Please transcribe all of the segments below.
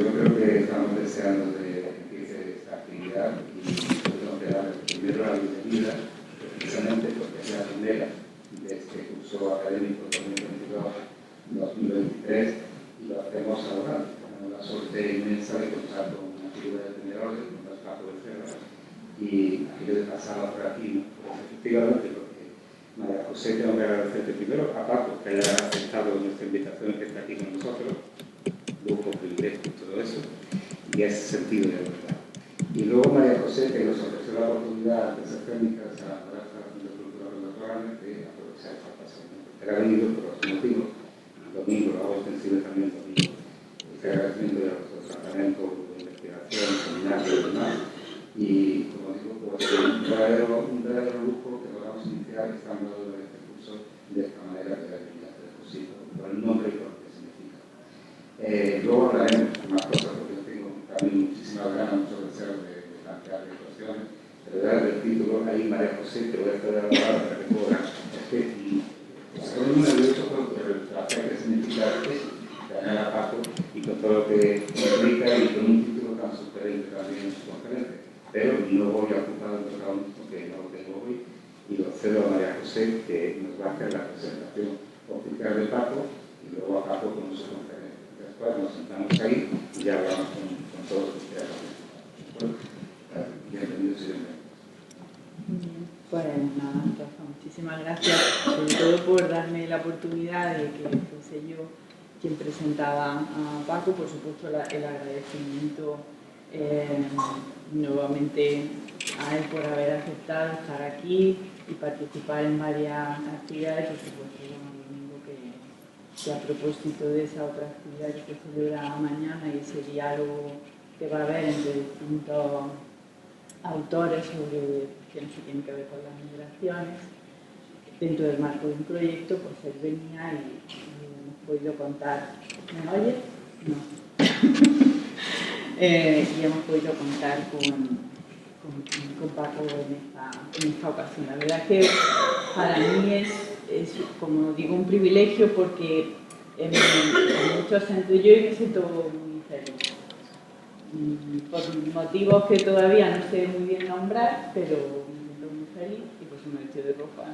yo creo que estamos deseando de que empiece esta actividad y tengo que dar primero la bienvenida, precisamente porque es la primera de este curso académico 2022-2023 y lo hacemos ahora. Tenemos la suerte inmensa de contar con una figura de primer orden, como es Paco Becerra, y aquello de pasarla por aquí, ¿no? Pues efectivamente, porque María José, tengo que agradecerte primero a Paco que haya aceptado nuestra invitación, que está aquí con nosotros, lujo, privilegio y todo eso, y ese sentido de verdad. Y luego María José, que nos ofreció la oportunidad de ser técnicas a la Fundación de Cultura Relatorana, de aprovechar esta ocasión. Era venido por otros motivos, domingo, lo hago extensible también domingo, este agradecimiento de los tratamientos de investigación, seminarios y demás, y como digo, pues un verdadero lujo que podamos iniciar estando en este curso de esta manera que es posible, por el nombre y por lo que significa. Luego hablaremos más cosas porque yo tengo también muchísimas ganas, mucho deseo de plantear cuestiones, pero dar el título ahí, María José, te voy a hacer la palabra para que pueda. Es que con un nervioso por el placer que significa ganar a Paco y con todo lo que implica y con un título tan sugerente también en su conferencia. Pero no voy a ocupar el protagonismo que no lo tengo hoy y lo cedo a María José, que nos va a hacer la presentación oficial de Paco y luego a Paco con su conferencia. Después nos sentamos ahí y ya hablamos con todos ustedes. Bienvenidos y bienvenidos. Pues nada, Rafa, muchísimas gracias, sobre todo por darme la oportunidad de que fuese yo quien presentaba a Paco. Por supuesto, el agradecimiento nuevamente a él por haber aceptado estar aquí y participar en varias actividades. Por supuesto, el domingo que a propósito de esa otra actividad que se celebra mañana y ese diálogo que va a haber entre distintos autores sobre que no se tiene que ver con las migraciones dentro del marco de un proyecto, pues él venía y hemos podido contar. ¿Me oye? No. Y hemos podido contar con Paco en esta ocasión. La verdad es que para mí es, como digo, un privilegio porque en muchos sentidos yo me siento muy feliz. Por motivos que todavía no sé muy bien nombrar, pero me siento muy feliz y pues me vestido de roja.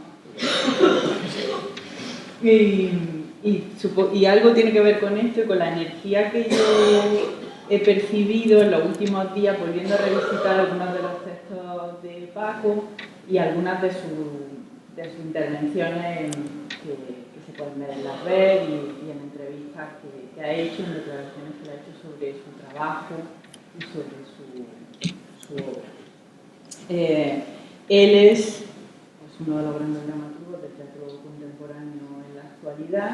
Y algo tiene que ver con esto y con la energía que yo he percibido en los últimos días volviendo a revisitar algunos de los textos de Paco y algunas de sus intervenciones que se pueden ver en la red y en entrevistas que ha hecho, en declaraciones que ha hecho sobre su trabajo y sobre su obra. Él es uno de los grandes dramaturgos del teatro contemporáneo en la actualidad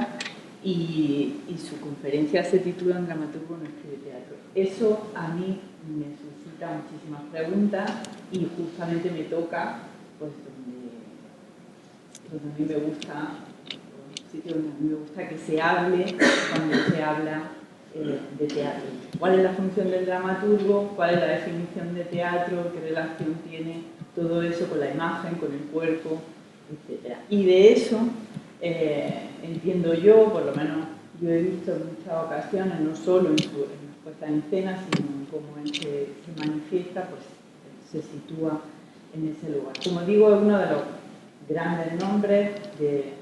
y su conferencia se titula En dramaturgo no escribe teatro. Eso a mí me suscita muchísimas preguntas y justamente me toca pues donde a mí me gusta, sitio donde a mí me gusta que se hable cuando se habla de teatro. ¿Cuál es la función del dramaturgo? ¿Cuál es la definición de teatro? ¿Qué relación tiene todo eso con la imagen, con el cuerpo, etcétera? Y de eso entiendo yo, por lo menos yo he visto en muchas ocasiones, no solo en las puestas en escena, sino en cómo él se manifiesta, pues se sitúa en ese lugar. Como digo, es uno de los grandes nombres de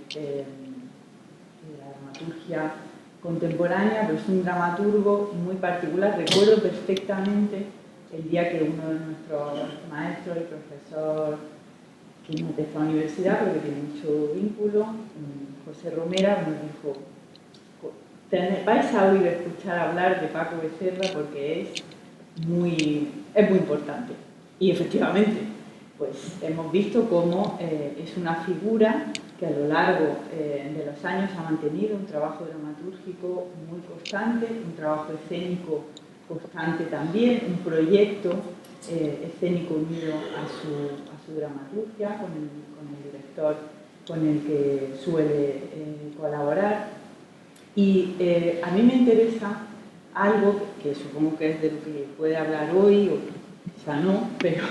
la dramaturgia contemporánea, pero es un dramaturgo muy particular. Recuerdo perfectamente el día que uno de nuestros maestros y profesor, que no es de esta universidad, pero que tiene mucho vínculo, José Romera, nos dijo: vais a oír escuchar hablar de Paco Becerra porque es muy importante. Y efectivamente, pues hemos visto cómo es una figura que a lo largo de los años ha mantenido un trabajo dramatúrgico muy constante, un trabajo escénico constante también, un proyecto escénico unido a su dramaturgia, con el director con el que suele colaborar. Y a mí me interesa algo que supongo que es de lo que puede hablar hoy, o quizá no, pero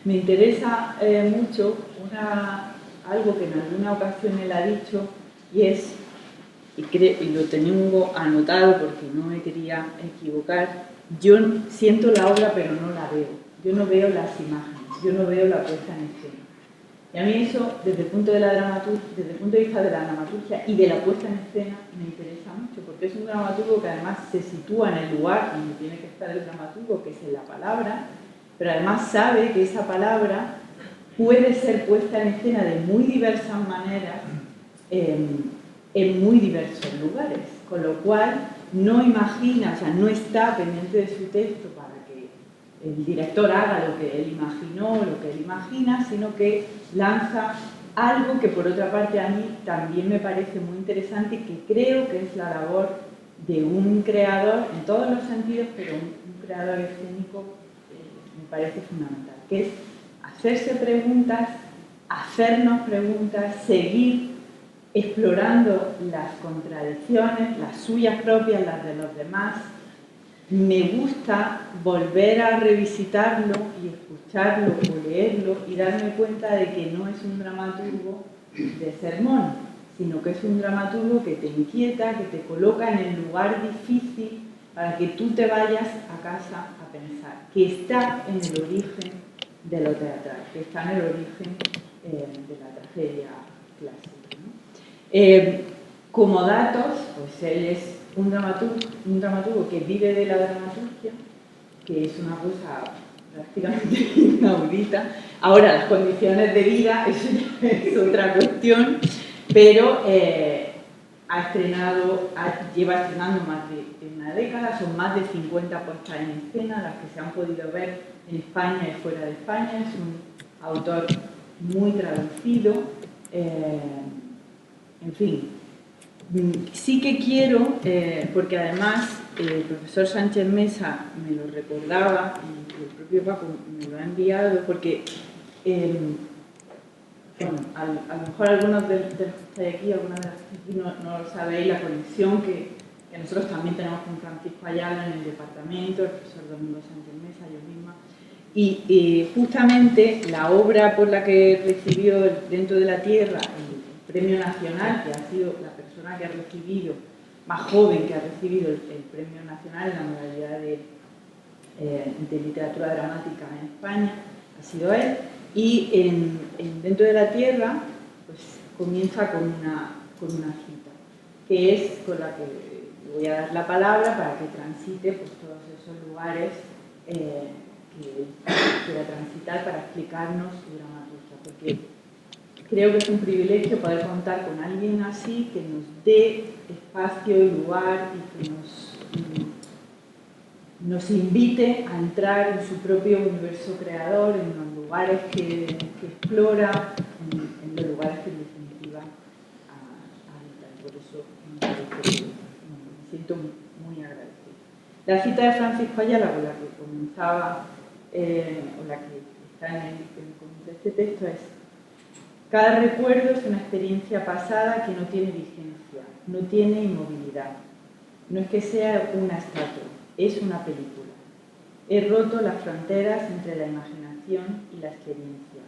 me interesa mucho algo que en alguna ocasión él ha dicho, y es y lo tengo anotado porque no me quería equivocar, yo siento la obra pero no la veo. Yo no veo las imágenes, yo no veo la puesta en escena. Y a mí eso, desde el punto de vista de la dramaturgia y de la puesta en escena, me interesa mucho, porque es un dramaturgo que además se sitúa en el lugar donde tiene que estar el dramaturgo, que es en la palabra, pero además sabe que esa palabra puede ser puesta en escena de muy diversas maneras en muy diversos lugares, con lo cual no imagina, o sea, no está pendiente de su texto para que el director haga lo que él imaginó, lo que él imagina, sino que lanza algo que por otra parte a mí también me parece muy interesante y que creo que es la labor de un creador en todos los sentidos, pero un creador escénico me parece fundamental, que es hacerse preguntas, hacernos preguntas, seguir explorando las contradicciones, las suyas propias, las de los demás. Me gusta volver a revisitarlo y escucharlo o leerlo y darme cuenta de que no es un dramaturgo de sermón, sino que es un dramaturgo que te inquieta, que te coloca en el lugar difícil para que tú te vayas a casa a pensar, que está en el origen de lo teatral, que está en el origen de la tragedia clásica, ¿no? Como datos, pues él es un dramaturgo que vive de la dramaturgia, que es una cosa prácticamente inaudita. Ahora, las condiciones de vida, eso ya es otra cuestión, pero lleva estrenando más de una década, son más de 50 puestas en escena, las que se han podido ver en España y fuera de España. Es un autor muy traducido, en fin. Sí que quiero, porque además el profesor Sánchez Mesa me lo recordaba y el propio Paco me lo ha enviado, porque bueno, a lo mejor algunos de los que estáis aquí, algunas de las que aquí no lo sabéis, la conexión que nosotros también tenemos con Francisco Ayala en el departamento, el profesor Domingo Sánchez Mesa, yo misma, y justamente la obra por la que recibió Dentro de la Tierra el Premio Nacional, que ha sido la persona que ha recibido, más joven que ha recibido el Premio Nacional en la modalidad de literatura dramática en España, ha sido él. Y en Dentro de la Tierra pues, comienza con una cita, que es con la que voy a dar la palabra para que transite pues, todos esos lugares que quiera transitar para explicarnos su dramaturgia, porque creo que es un privilegio poder contar con alguien así que nos dé espacio y lugar y que nos invite a entrar en su propio universo creador, en los lugares que explora, en los lugares que en definitiva habita. Por eso me siento muy agradecida. La cita de Francisco Ayala, con la que comenzaba, o la que está en el comienzo de este texto, es: cada recuerdo es una experiencia pasada que no tiene vigencia, no tiene inmovilidad. No es que sea una estatua, es una película. He roto las fronteras entre la imaginación y la experiencia.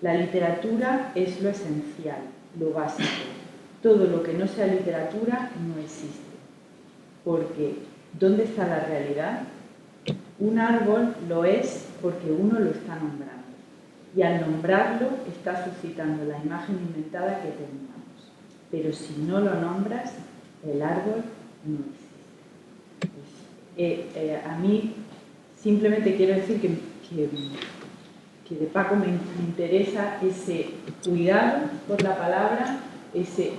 La literatura es lo esencial, lo básico. Todo lo que no sea literatura no existe. Porque, ¿dónde está la realidad? Un árbol lo es porque uno lo está nombrando. Y al nombrarlo está suscitando la imagen inventada que teníamos. Pero si no lo nombras, el árbol no existe. Pues, a mí simplemente quiero decir que de Paco me interesa ese cuidado por la palabra, ese,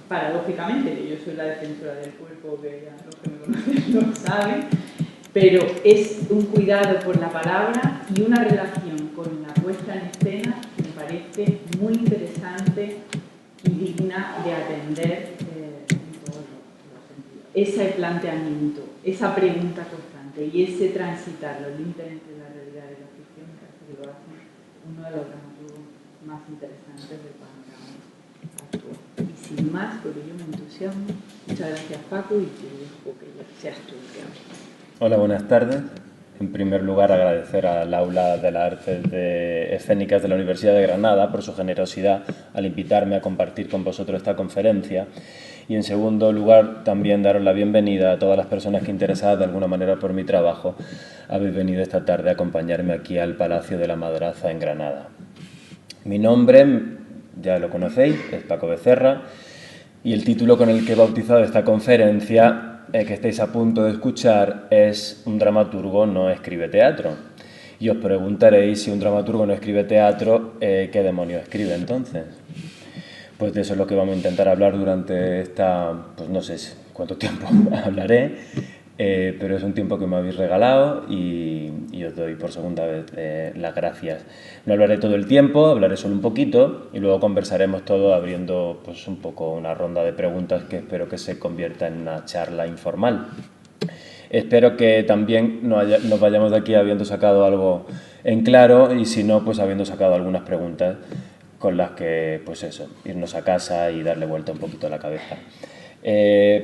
paradójicamente, que yo soy la defensora del cuerpo, que ya los que me conocen lo saben, pero es un cuidado por la palabra y una relación con la puesta en escena que me parece muy interesante y digna de atender en todos los sentidos. Ese planteamiento, esa pregunta constante y ese transitar los límites entre la realidad y la ficción me parece que lo hace uno de los dramaturgos más interesantes del panorama actual. Y sin más, porque yo me entusiasmo, muchas gracias Paco y te dejo que ya seas tú el que hable. Hola, buenas tardes. En primer lugar, agradecer al Aula de las Artes Escénicas de la Universidad de Granada por su generosidad al invitarme a compartir con vosotros esta conferencia. Y en segundo lugar, también daros la bienvenida a todas las personas que, interesadas de alguna manera por mi trabajo, habéis venido esta tarde a acompañarme aquí al Palacio de la Madraza en Granada. Mi nombre, ya lo conocéis, es Paco Becerra, y el título con el que he bautizado esta conferencia que estáis a punto de escuchar es Un dramaturgo no escribe teatro. Y os preguntaréis, si un dramaturgo no escribe teatro, ¿qué demonios escribe entonces? Pues de eso es lo que vamos a intentar hablar durante esta, pues no sé cuánto tiempo hablaré, pero es un tiempo que me habéis regalado y os doy por segunda vez las gracias. No hablaré todo el tiempo, hablaré solo un poquito y luego conversaremos todo abriendo pues un poco una ronda de preguntas que espero que se convierta en una charla informal. Espero que también nos vayamos de aquí habiendo sacado algo en claro y si no, pues habiendo sacado algunas preguntas con las que, pues eso, irnos a casa y darle vuelta un poquito a la cabeza.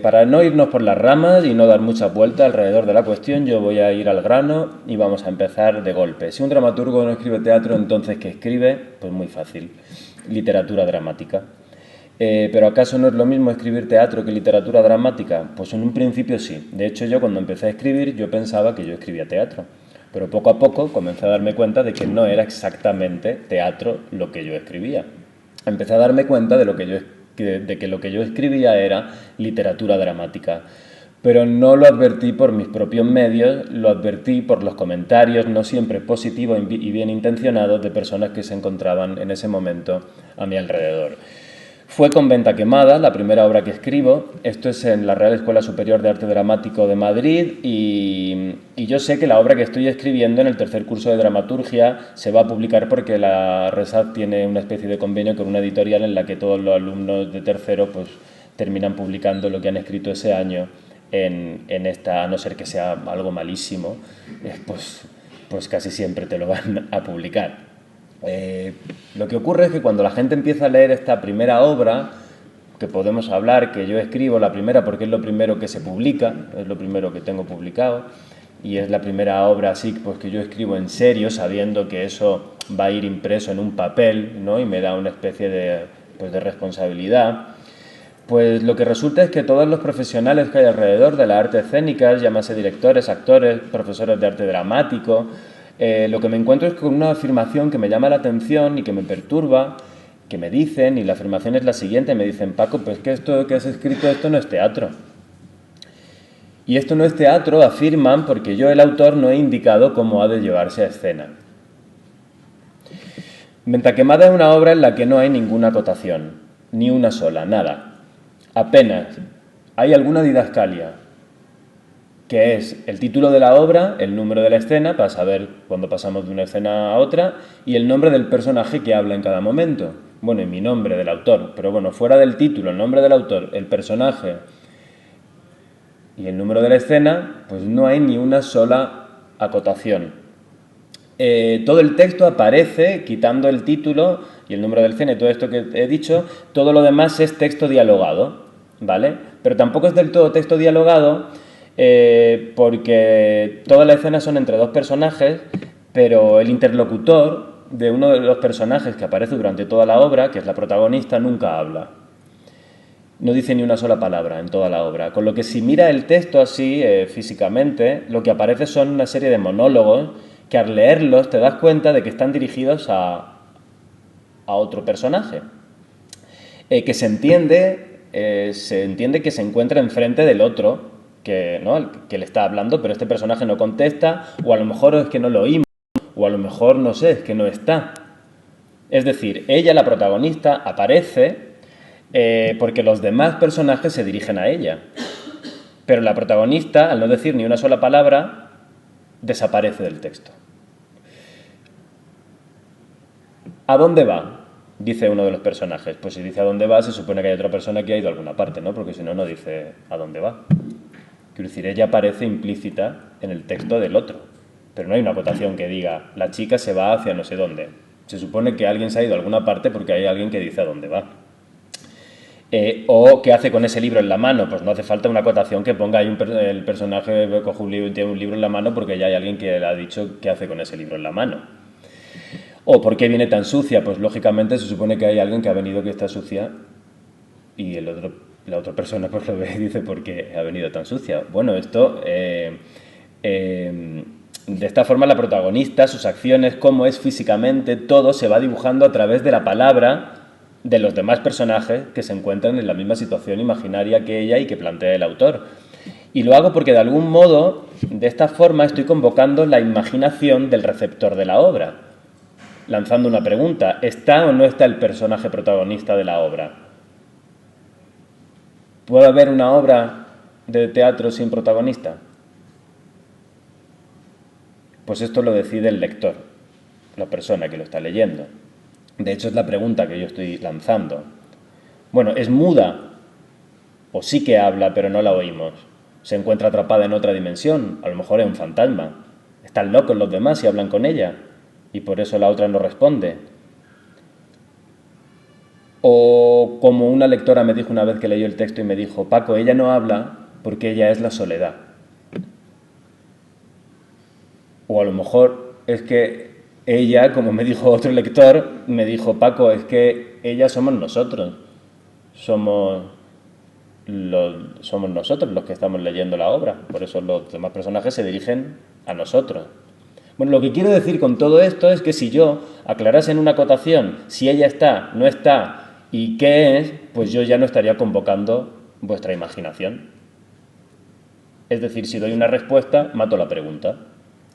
Para no irnos por las ramas y no dar mucha vuelta alrededor de la cuestión, yo voy a ir al grano y vamos a empezar de golpe. Si un dramaturgo no escribe teatro, entonces ¿qué escribe? Pues muy fácil, literatura dramática. ¿Pero acaso no es lo mismo escribir teatro que literatura dramática? Pues en un principio sí. De hecho, yo cuando empecé a escribir, yo pensaba que yo escribía teatro. Pero poco a poco comencé a darme cuenta de que no era exactamente teatro lo que yo escribía. Empecé a darme cuenta de que lo que yo escribía era literatura dramática. Pero no lo advertí por mis propios medios, lo advertí por los comentarios, no siempre positivos y bien intencionados, de personas que se encontraban en ese momento a mi alrededor. Fue con Venta Quemada, la primera obra que escribo. Esto es en la Real Escuela Superior de Arte Dramático de Madrid y yo sé que la obra que estoy escribiendo en el tercer curso de dramaturgia se va a publicar porque la RESAD tiene una especie de convenio con una editorial en la que todos los alumnos de tercero pues terminan publicando lo que han escrito ese año en esta, a no ser que sea algo malísimo, pues casi siempre te lo van a publicar. Lo que ocurre es que cuando la gente empieza a leer esta primera obra, que podemos hablar que yo escribo la primera porque es lo primero que se publica, es lo primero que tengo publicado, y es la primera obra así pues que yo escribo en serio, sabiendo que eso va a ir impreso en un papel, ¿no? Y me da una especie de responsabilidad. Pues lo que resulta es que todos los profesionales que hay alrededor de las artes escénicas, llámase directores, actores, profesores de arte dramático, lo que me encuentro es con una afirmación que me llama la atención y que me perturba, que me dicen, y la afirmación es la siguiente, me dicen: Paco, pues que esto que has escrito, esto no es teatro. Y esto no es teatro, afirman, porque yo, el autor, no he indicado cómo ha de llevarse a escena. Venta Quemada es una obra en la que no hay ninguna acotación, ni una sola, nada. Apenas hay alguna didascalia, que es el título de la obra, el número de la escena, para saber cuándo pasamos de una escena a otra, y el nombre del personaje que habla en cada momento. Bueno, y mi nombre del autor, pero bueno, fuera del título, el nombre del autor, el personaje y el número de la escena, pues no hay ni una sola acotación. Todo el texto aparece, quitando el título y el número del escena y todo esto que he dicho, todo lo demás es texto dialogado, ¿vale? Pero tampoco es del todo texto dialogado, porque todas las escenas son entre dos personajes, pero el interlocutor de uno de los personajes que aparece durante toda la obra, que es la protagonista, nunca habla. No dice ni una sola palabra en toda la obra. Con lo que si mira el texto así, físicamente, lo que aparece son una serie de monólogos que al leerlos te das cuenta de que están dirigidos a otro personaje. Que se entiende que se encuentra enfrente del otro, ¿no? que le está hablando, pero este personaje no contesta, o a lo mejor es que no lo oímos, o a lo mejor, no sé, es que no está. Es decir, ella, la protagonista, aparece porque los demás personajes se dirigen a ella. Pero la protagonista, al no decir ni una sola palabra, desaparece del texto. ¿A dónde va?, dice uno de los personajes. Pues si dice a dónde va, se supone que hay otra persona que ha ido a alguna parte, ¿no? Porque si no, no dice a dónde va. Quiero decir, ella aparece implícita en el texto del otro, pero no hay una acotación que diga la chica se va hacia no sé dónde. Se supone que alguien se ha ido a alguna parte porque hay alguien que dice a dónde va. O qué hace con ese libro en la mano. Pues no hace falta una acotación que ponga ahí el personaje coge un libro y tiene un libro en la mano porque ya hay alguien que le ha dicho qué hace con ese libro en la mano. O por qué viene tan sucia. Pues lógicamente se supone que hay alguien que ha venido que está sucia y la otra persona pues lo ve y dice ¿por qué ha venido tan sucia? Bueno, esto... de esta forma la protagonista, sus acciones, cómo es físicamente, todo se va dibujando a través de la palabra de los demás personajes que se encuentran en la misma situación imaginaria que ella y que plantea el autor. Y lo hago porque de algún modo, de esta forma, estoy convocando la imaginación del receptor de la obra, lanzando una pregunta: ¿está o no está el personaje protagonista de la obra? ¿Puede haber una obra de teatro sin protagonista? Pues esto lo decide el lector, la persona que lo está leyendo. De hecho, es la pregunta que yo estoy lanzando. Bueno, ¿es muda? ¿O sí que habla, pero no la oímos? ¿Se encuentra atrapada en otra dimensión? A lo mejor es un fantasma. ¿Están locos los demás y hablan con ella? Y por eso la otra no responde. O como una lectora me dijo una vez que leyó el texto y me dijo: Paco, ella no habla porque ella es la soledad. O a lo mejor es que ella, como me dijo otro lector, me dijo: Paco, es que ella somos nosotros. Somos nosotros los que estamos leyendo la obra. Por eso los demás personajes se dirigen a nosotros. Bueno, lo que quiero decir con todo esto es que si yo aclarase en una acotación si ella está, no está y qué es, pues yo ya no estaría convocando vuestra imaginación. Es decir, si doy una respuesta, mato la pregunta.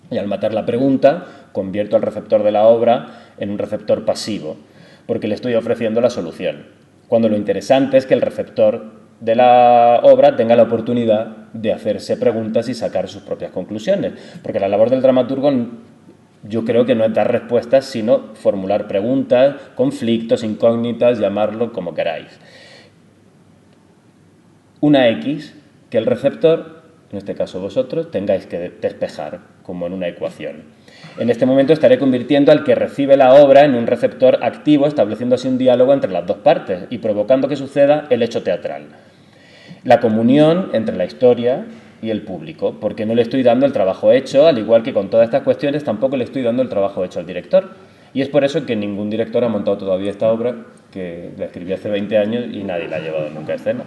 Y al matar la pregunta, convierto al receptor de la obra en un receptor pasivo, porque le estoy ofreciendo la solución. Cuando lo interesante es que el receptor de la obra tenga la oportunidad de hacerse preguntas y sacar sus propias conclusiones. Porque la labor del dramaturgo, yo creo que no es dar respuestas, sino formular preguntas, conflictos, incógnitas, llamarlo como queráis. Una X que el receptor, en este caso vosotros, tengáis que despejar, como en una ecuación. En este momento estaré convirtiendo al que recibe la obra en un receptor activo, estableciendo así un diálogo entre las dos partes y provocando que suceda el hecho teatral. La comunión entre la historia y el público, porque no le estoy dando el trabajo hecho, al igual que con todas estas cuestiones tampoco le estoy dando el trabajo hecho al director. Y es por eso que ningún director ha montado todavía esta obra, que la escribí hace 20 años y nadie la ha llevado nunca a escena.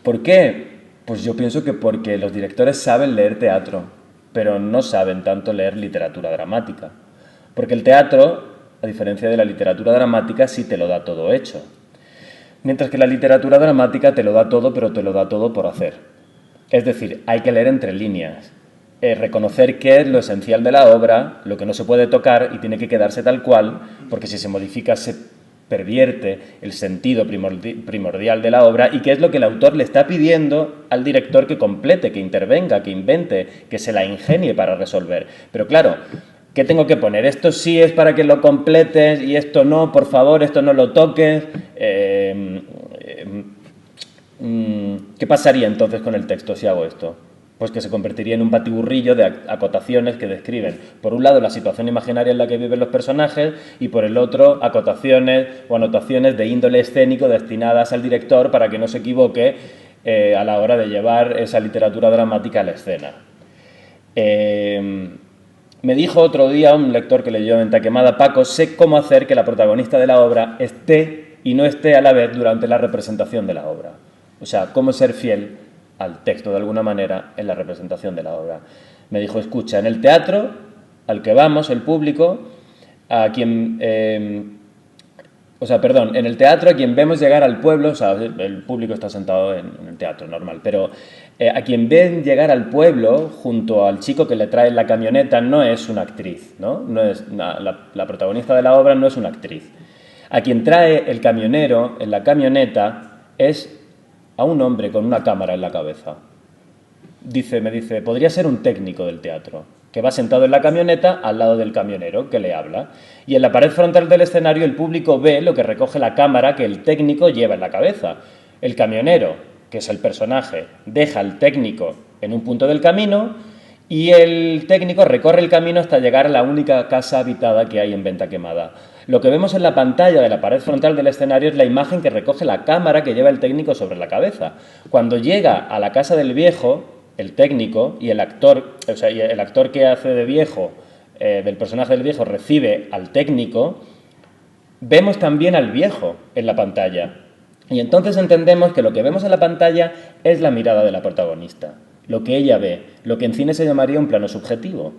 ¿Por qué? Pues yo pienso que porque los directores saben leer teatro, pero no saben tanto leer literatura dramática. Porque el teatro, a diferencia de la literatura dramática, sí te lo da todo hecho. Mientras que la literatura dramática te lo da todo, pero te lo da todo por hacer. Es decir, hay que leer entre líneas, reconocer qué es lo esencial de la obra, lo que no se puede tocar y tiene que quedarse tal cual, porque si se modifica se pervierte el sentido primordial de la obra y qué es lo que el autor le está pidiendo al director que complete, que intervenga, que invente, que se la ingenie para resolver. Pero claro, ¿qué tengo que poner? Esto sí es para que lo completes y esto no, por favor, esto no lo toques. ¿Qué pasaría entonces con el texto si hago esto? Pues que se convertiría en un batiburrillo de acotaciones que describen, por un lado, la situación imaginaria en la que viven los personajes y por el otro, acotaciones o anotaciones de índole escénico destinadas al director para que no se equivoque a la hora de llevar esa literatura dramática a la escena. Me dijo otro día un lector que leyó Venta Quemada: Paco, sé cómo hacer que la protagonista de la obra esté y no esté a la vez durante la representación de la obra. O sea, cómo ser fiel al texto de alguna manera en la representación de la obra. Me dijo: escucha, en el teatro al que vamos, el público, a quien... en el teatro a quien vemos llegar al pueblo, o sea, el público está sentado en el teatro normal, pero a quien ven llegar al pueblo junto al chico que le trae la camioneta no es una actriz, ¿no? No es la protagonista de la obra no es una actriz. A quien trae el camionero en la camioneta es a un hombre con una cámara en la cabeza. Me dice, podría ser un técnico del teatro, que va sentado en la camioneta al lado del camionero, que le habla. Y en la pared frontal del escenario el público ve lo que recoge la cámara que el técnico lleva en la cabeza. El camionero, que es el personaje, deja al técnico en un punto del camino y el técnico recorre el camino hasta llegar a la única casa habitada que hay en Venta Quemada. Lo que vemos en la pantalla de la pared frontal del escenario es la imagen que recoge la cámara que lleva el técnico sobre la cabeza. Cuando llega a la casa del viejo, el técnico y el actor, o sea, y el actor que hace de viejo, del personaje del viejo, recibe al técnico, vemos también al viejo en la pantalla. Y entonces entendemos que lo que vemos en la pantalla es la mirada de la protagonista, lo que ella ve, lo que en cine se llamaría un plano subjetivo.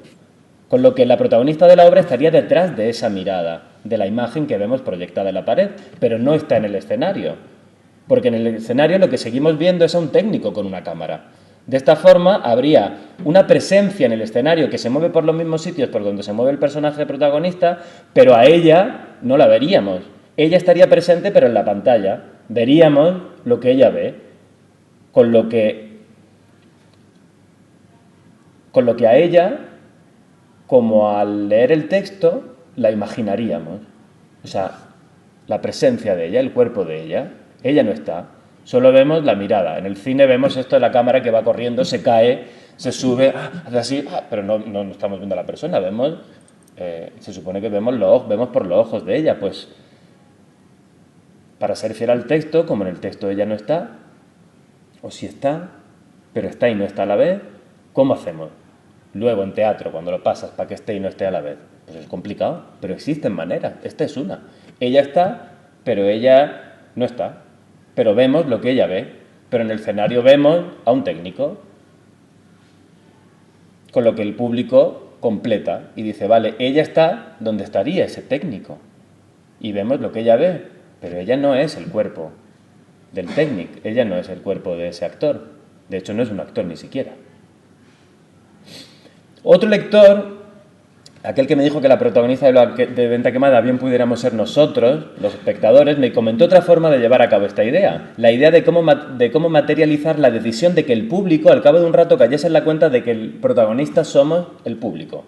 Con lo que la protagonista de la obra estaría detrás de esa mirada, de la imagen que vemos proyectada en la pared, pero no está en el escenario. Porque en el escenario lo que seguimos viendo es a un técnico con una cámara. De esta forma habría una presencia en el escenario que se mueve por los mismos sitios por donde se mueve el personaje protagonista, pero a ella no la veríamos. Ella estaría presente pero en la pantalla. Veríamos lo que ella ve, con lo que a ella, como al leer el texto, la imaginaríamos. O sea, la presencia de ella, el cuerpo de ella. Ella no está, solo vemos la mirada. En el cine vemos esto de la cámara que va corriendo, se cae, se sube, hace así, pero no estamos viendo a la persona, vemos, se supone que vemos por los ojos de ella. Pues para ser fiel al texto, como en el texto ella no está, o sí está, pero está y no está a la vez, ¿cómo hacemos? Luego en teatro, cuando lo pasas para que esté y no esté a la vez, pues es complicado, pero existen maneras. Esta es una. Ella está, pero ella no está. Pero vemos lo que ella ve. Pero en el escenario vemos a un técnico. Con lo que el público completa y dice, vale, ella está donde estaría ese técnico. Y vemos lo que ella ve, pero ella no es el cuerpo del técnico. Ella no es el cuerpo de ese actor. De hecho, no es un actor ni siquiera. Otro lector, aquel que me dijo que la protagonista de Venta Quemada bien pudiéramos ser nosotros, los espectadores, me comentó otra forma de llevar a cabo esta idea. La idea de cómo materializar la decisión de que el público, al cabo de un rato, cayese en la cuenta de que el protagonista somos el público.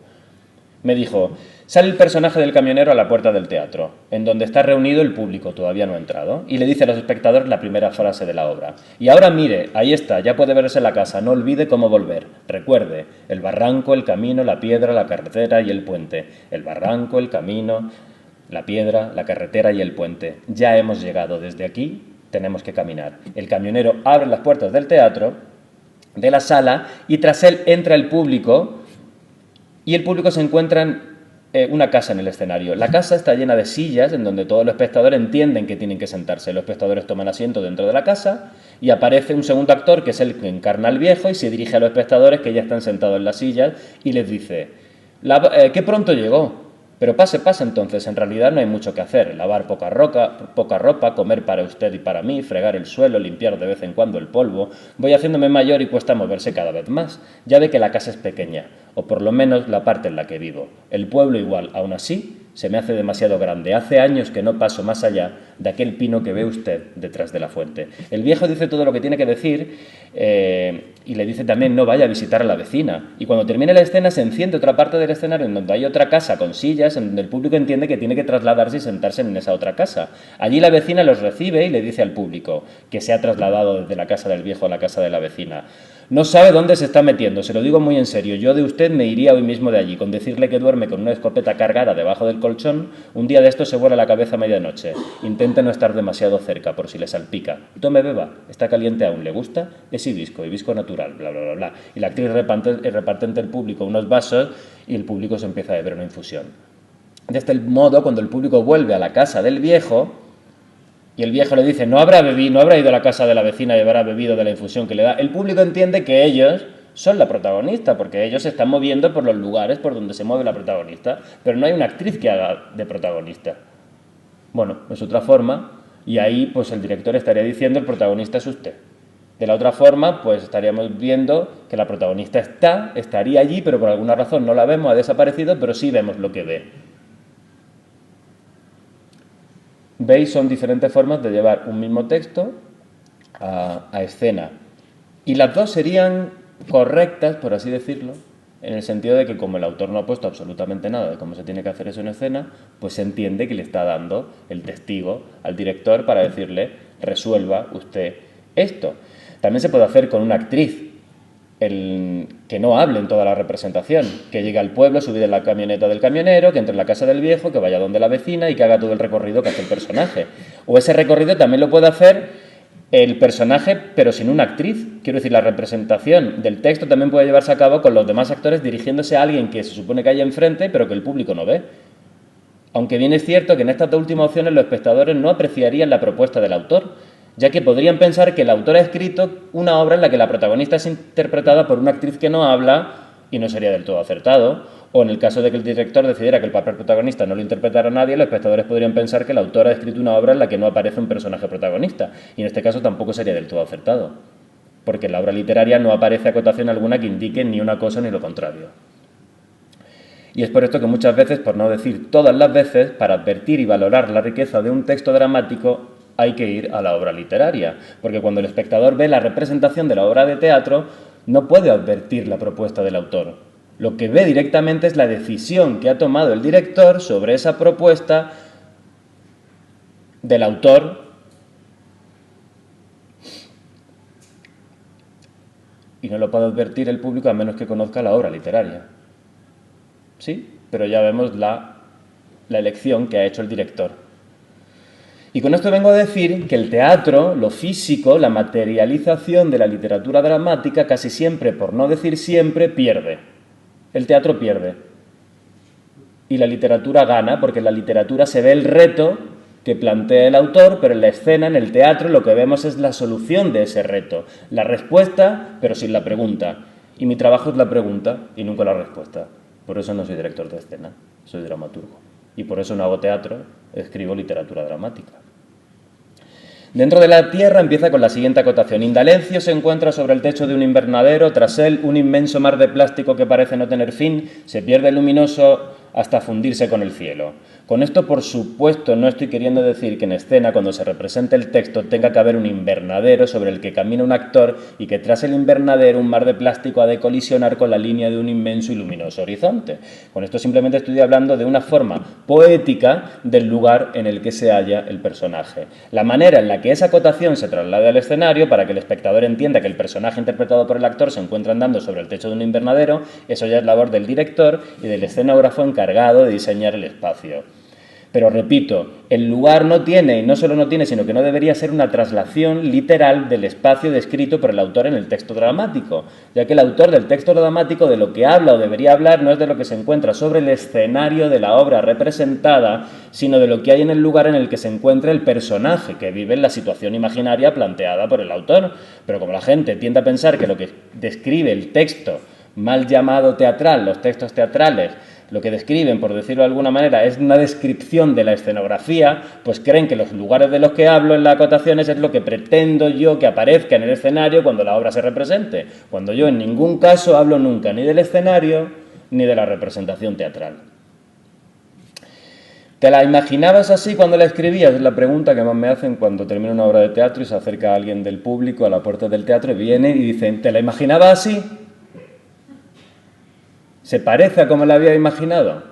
Me dijo, sale el personaje del camionero a la puerta del teatro, en donde está reunido el público, todavía no ha entrado, y le dice a los espectadores la primera frase de la obra. Y ahora mire, ahí está, ya puede verse la casa, no olvide cómo volver. Recuerde, el barranco, el camino, la piedra, la carretera y el puente. El barranco, el camino, la piedra, la carretera y el puente. Ya hemos llegado, desde aquí tenemos que caminar. El camionero abre las puertas del teatro, de la sala, y tras él entra el público. Y el público se encuentra en una casa en el escenario. La casa está llena de sillas en donde todos los espectadores entienden que tienen que sentarse. Los espectadores toman asiento dentro de la casa y aparece un segundo actor que es el que encarna al viejo y se dirige a los espectadores que ya están sentados en las sillas y les dice, ¿qué pronto llegó? Pero pase entonces, en realidad no hay mucho que hacer. Lavar poca ropa, comer para usted y para mí, fregar el suelo, limpiar de vez en cuando el polvo. Voy haciéndome mayor y cuesta moverse cada vez más. Ya ve que la casa es pequeña, o por lo menos la parte en la que vivo. El pueblo igual, aún así, se me hace demasiado grande. Hace años que no paso más allá de aquel pino que ve usted detrás de la fuente. El viejo dice todo lo que tiene que decir y le dice también no vaya a visitar a la vecina. Y cuando termina la escena se enciende otra parte del escenario en donde hay otra casa con sillas, en donde el público entiende que tiene que trasladarse y sentarse en esa otra casa. Allí la vecina los recibe y le dice al público que se ha trasladado desde la casa del viejo a la casa de la vecina. No sabe dónde se está metiendo, se lo digo muy en serio. Yo de usted me iría hoy mismo de allí, con decirle que duerme con una escopeta cargada debajo del colchón, un día de estos se vuela la cabeza a medianoche. Intente no estar demasiado cerca, por si le salpica. Tome, beba, está caliente aún, ¿le gusta? Es hibisco natural, bla, bla, bla, bla. Y la actriz reparte entre el público unos vasos y el público se empieza a beber una infusión. De este modo, cuando el público vuelve a la casa del viejo, y el viejo le dice, no habrá ido a la casa de la vecina y habrá bebido de la infusión que le da, el público entiende que ellos son la protagonista, porque ellos se están moviendo por los lugares por donde se mueve la protagonista, pero no hay una actriz que haga de protagonista. Bueno, es otra forma, y ahí pues el director estaría diciendo, el protagonista es usted. De la otra forma, pues estaríamos viendo que la protagonista estaría allí, pero por alguna razón no la vemos, ha desaparecido, pero sí vemos lo que ve. ¿Veis? Son diferentes formas de llevar un mismo texto a escena. Y las dos serían correctas, por así decirlo, en el sentido de que como el autor no ha puesto absolutamente nada de cómo se tiene que hacer eso en escena, pues se entiende que le está dando el testigo al director para decirle, resuelva usted esto. También se puede hacer con una actriz. que no hable en toda la representación, que llegue al pueblo, subir en la camioneta del camionero, que entre en la casa del viejo, que vaya donde la vecina y que haga todo el recorrido que hace el personaje. O ese recorrido también lo puede hacer el personaje, pero sin una actriz. Quiero decir, la representación del texto también puede llevarse a cabo con los demás actores dirigiéndose a alguien que se supone que hay enfrente, pero que el público no ve. Aunque bien es cierto que en estas dos últimas opciones los espectadores no apreciarían la propuesta del autor, ya que podrían pensar que el autor ha escrito una obra en la que la protagonista es interpretada por una actriz que no habla y no sería del todo acertado, o en el caso de que el director decidiera que el papel protagonista no lo interpretara a nadie, los espectadores podrían pensar que el autor ha escrito una obra en la que no aparece un personaje protagonista, y en este caso tampoco sería del todo acertado, porque en la obra literaria no aparece acotación alguna que indique ni una cosa ni lo contrario. Y es por esto que muchas veces, por no decir todas las veces, para advertir y valorar la riqueza de un texto dramático, hay que ir a la obra literaria, porque cuando el espectador ve la representación de la obra de teatro, no puede advertir la propuesta del autor. Lo que ve directamente es la decisión que ha tomado el director sobre esa propuesta del autor, y no lo puede advertir el público a menos que conozca la obra literaria. ¿Sí? Pero ya vemos la elección que ha hecho el director. Y con esto vengo a decir que el teatro, lo físico, la materialización de la literatura dramática, casi siempre, por no decir siempre, pierde. El teatro pierde. Y la literatura gana, porque en la literatura se ve el reto que plantea el autor, pero en la escena, en el teatro, lo que vemos es la solución de ese reto. La respuesta, pero sin la pregunta. Y mi trabajo es la pregunta y nunca la respuesta. Por eso no soy director de escena, soy dramaturgo. Y por eso no hago teatro, escribo literatura dramática. Dentro de la tierra empieza con la siguiente acotación. Indalencio se encuentra sobre el techo de un invernadero, tras él un inmenso mar de plástico que parece no tener fin, se pierde el luminoso hasta fundirse con el cielo. Con esto, por supuesto, no estoy queriendo decir que en escena, cuando se represente el texto, tenga que haber un invernadero sobre el que camina un actor y que tras el invernadero un mar de plástico ha de colisionar con la línea de un inmenso y luminoso horizonte. Con esto simplemente estoy hablando de una forma poética del lugar en el que se halla el personaje. La manera en la que esa acotación se traslade al escenario para que el espectador entienda que el personaje interpretado por el actor se encuentra andando sobre el techo de un invernadero, eso ya es labor del director y del escenógrafo encargado de diseñar el espacio. Pero repito, el lugar no tiene, y no solo no tiene, sino que no debería ser una traslación literal del espacio descrito por el autor en el texto dramático, ya que el autor del texto dramático de lo que habla o debería hablar no es de lo que se encuentra sobre el escenario de la obra representada, sino de lo que hay en el lugar en el que se encuentra el personaje que vive en la situación imaginaria planteada por el autor. Pero como la gente tiende a pensar que lo que describe el texto mal llamado teatral, los textos teatrales, lo que describen, por decirlo de alguna manera, es una descripción de la escenografía, pues creen que los lugares de los que hablo en las acotaciones es lo que pretendo yo que aparezca en el escenario cuando la obra se represente, cuando yo en ningún caso hablo nunca ni del escenario ni de la representación teatral. ¿Te la imaginabas así cuando la escribías? Es la pregunta que más me hacen cuando termino una obra de teatro y se acerca alguien del público a la puerta del teatro y viene y dicen, ¿te la imaginabas así? ¿Se parece a como la había imaginado?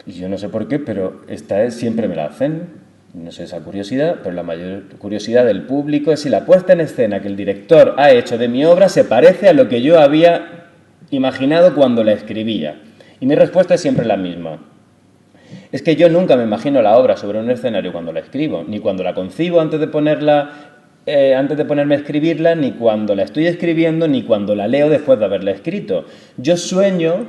Y yo no sé por qué, pero esta es, siempre me la hacen. No sé esa curiosidad, pero la mayor curiosidad del público es si la puesta en escena que el director ha hecho de mi obra se parece a lo que yo había imaginado cuando la escribía. Y mi respuesta es siempre la misma. Es que yo nunca me imagino la obra sobre un escenario cuando la escribo, ni cuando la concibo antes de ponerme a escribirla, ni cuando la estoy escribiendo, ni cuando la leo después de haberla escrito. Yo sueño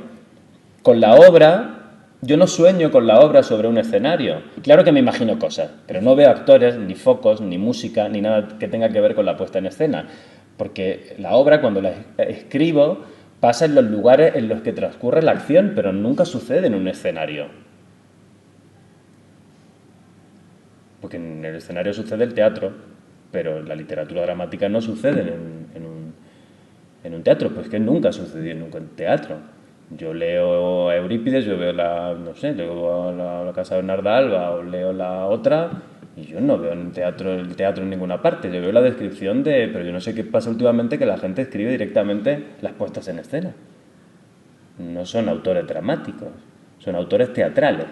con la obra, yo no sueño con la obra sobre un escenario. Claro que me imagino cosas, pero no veo actores, ni focos, ni música, ni nada que tenga que ver con la puesta en escena. Porque la obra, cuando la escribo, pasa en los lugares en los que transcurre la acción, pero nunca sucede en un escenario. Porque en el escenario sucede el teatro, pero la literatura dramática no sucede en un teatro, pues que nunca sucedió nunca en teatro. Yo leo a Eurípides, yo veo leo la Casa de Bernarda Alba o leo la otra y yo no veo el teatro en ninguna parte. Yo veo la descripción pero yo no sé qué pasa últimamente que la gente escribe directamente las puestas en escena. No son autores dramáticos, son autores teatrales.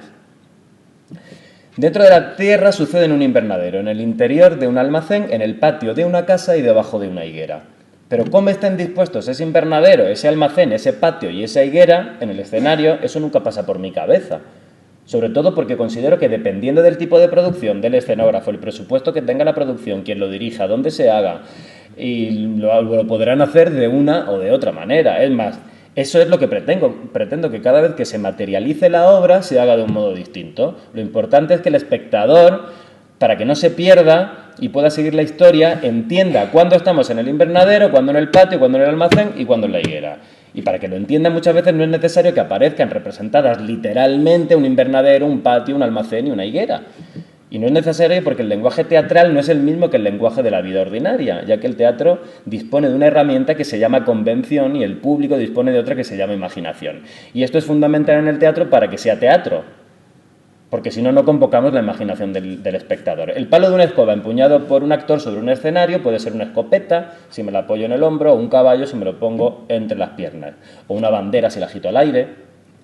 Dentro de la tierra sucede en un invernadero, en el interior de un almacén, en el patio de una casa y debajo de una higuera. Pero cómo estén dispuestos ese invernadero, ese almacén, ese patio y esa higuera en el escenario, eso nunca pasa por mi cabeza. Sobre todo porque considero que dependiendo del tipo de producción, del escenógrafo, el presupuesto que tenga la producción, quien lo dirija, dónde se haga, y lo podrán hacer de una o de otra manera. Es más, eso es lo que pretendo que cada vez que se materialice la obra se haga de un modo distinto. Lo importante es que el espectador, para que no se pierda y pueda seguir la historia, entienda cuándo estamos en el invernadero, cuándo en el patio, cuándo en el almacén y cuándo en la higuera. Y para que lo entienda muchas veces no es necesario que aparezcan representadas literalmente un invernadero, un patio, un almacén y una higuera. Y no es necesario porque el lenguaje teatral no es el mismo que el lenguaje de la vida ordinaria, ya que el teatro dispone de una herramienta que se llama convención y el público dispone de otra que se llama imaginación. Y esto es fundamental en el teatro para que sea teatro, porque si no, no convocamos la imaginación del espectador. El palo de una escoba empuñado por un actor sobre un escenario puede ser una escopeta, si me la apoyo en el hombro, o un caballo si me lo pongo entre las piernas, o una bandera si la agito al aire,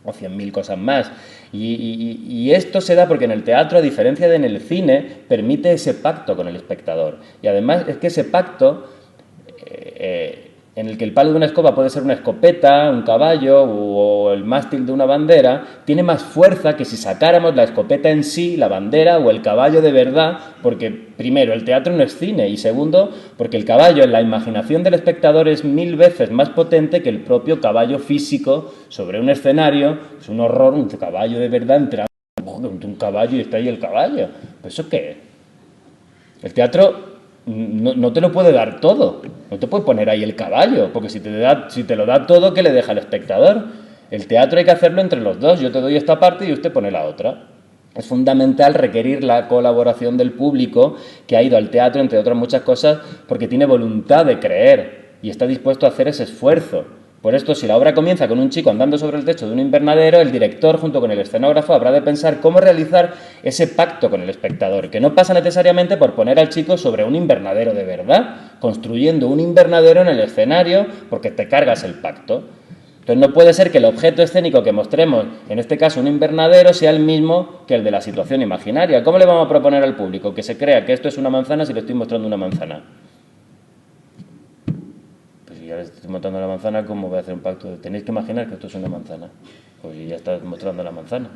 o 100.000 cosas más. Y esto se da porque en el teatro, a diferencia de en el cine, permite ese pacto con el espectador. Y además es que ese pacto, en el que el palo de una escoba puede ser una escopeta, un caballo o el mástil de una bandera, tiene más fuerza que si sacáramos la escopeta en sí, la bandera o el caballo de verdad, porque primero, el teatro no es cine y segundo, porque el caballo en la imaginación del espectador es 1000 veces más potente que el propio caballo físico sobre un escenario. Es un horror, un caballo de verdad entrando, un caballo y está ahí el caballo. ¿Eso qué es? El teatro no te lo puede dar todo, no te puede poner ahí el caballo, porque si te lo da todo, ¿qué le deja al espectador? El teatro hay que hacerlo entre los dos, yo te doy esta parte y usted pone la otra. Es fundamental requerir la colaboración del público que ha ido al teatro, entre otras muchas cosas, porque tiene voluntad de creer y está dispuesto a hacer ese esfuerzo. Por esto, si la obra comienza con un chico andando sobre el techo de un invernadero, el director, junto con el escenógrafo, habrá de pensar cómo realizar ese pacto con el espectador, que no pasa necesariamente por poner al chico sobre un invernadero de verdad, construyendo un invernadero en el escenario, porque te cargas el pacto. Entonces no puede ser que el objeto escénico que mostremos, en este caso un invernadero, sea el mismo que el de la situación imaginaria. ¿Cómo le vamos a proponer al público que se crea que esto es una manzana si le estoy mostrando una manzana? Ya les estoy mostrando la manzana, ¿cómo voy a hacer un pacto? Tenéis que imaginar que esto es una manzana. Pues ya estás mostrando la manzana.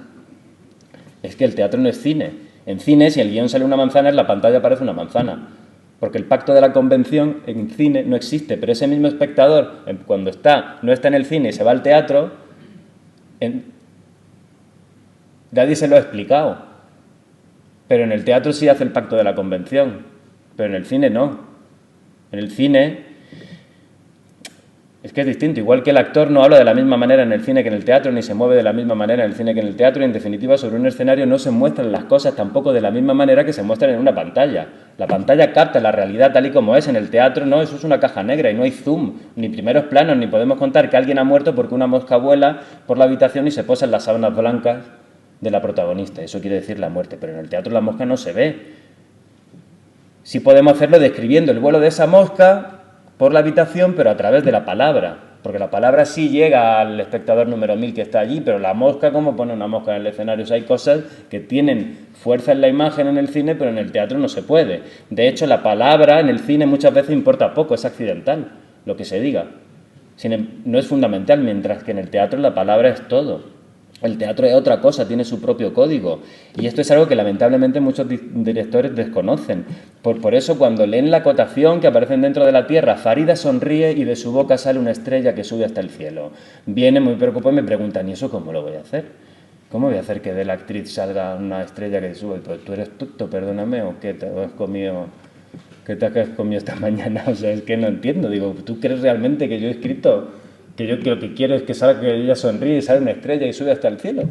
Es que el teatro no es cine. En cine, si el guión sale una manzana, en la pantalla parece una manzana. Porque el pacto de la convención en cine no existe. Pero ese mismo espectador, cuando no está en el cine y se va al teatro, nadie se lo ha explicado. Pero en el teatro sí hace el pacto de la convención. Pero en el cine no. En el cine es que es distinto, igual que el actor no habla de la misma manera en el cine que en el teatro, ni se mueve de la misma manera en el cine que en el teatro, y en definitiva sobre un escenario no se muestran las cosas tampoco de la misma manera que se muestran en una pantalla. La pantalla capta la realidad tal y como es, en el teatro no, eso es una caja negra y no hay zoom, ni primeros planos, ni podemos contar que alguien ha muerto porque una mosca vuela por la habitación y se posa en las sábanas blancas de la protagonista. Eso quiere decir la muerte, pero en el teatro la mosca no se ve. Sí podemos hacerlo describiendo el vuelo de esa mosca por la habitación, pero a través de la palabra, porque la palabra sí llega al espectador número 1000 que está allí, pero la mosca, ¿cómo pone una mosca en el escenario? O sea, hay cosas que tienen fuerza en la imagen en el cine, pero en el teatro no se puede. De hecho, la palabra en el cine muchas veces importa poco, es accidental lo que se diga. No es fundamental, mientras que en el teatro la palabra es todo. El teatro es otra cosa, tiene su propio código. Y esto es algo que lamentablemente muchos directores desconocen. Por eso cuando leen la acotación que aparecen dentro de la tierra, Farida sonríe y de su boca sale una estrella que sube hasta el cielo. Viene muy preocupado y me preguntan, ¿y eso cómo lo voy a hacer? ¿Cómo voy a hacer que de la actriz salga una estrella que sube? Pues tú eres tonto, perdóname, ¿o qué te has comido? ¿Qué te has comido esta mañana? O sea, es que no entiendo. Digo, ¿tú crees realmente que yo he escrito que yo lo que quiero es que salga, que ella sonríe y sale una estrella y sube hasta el cielo?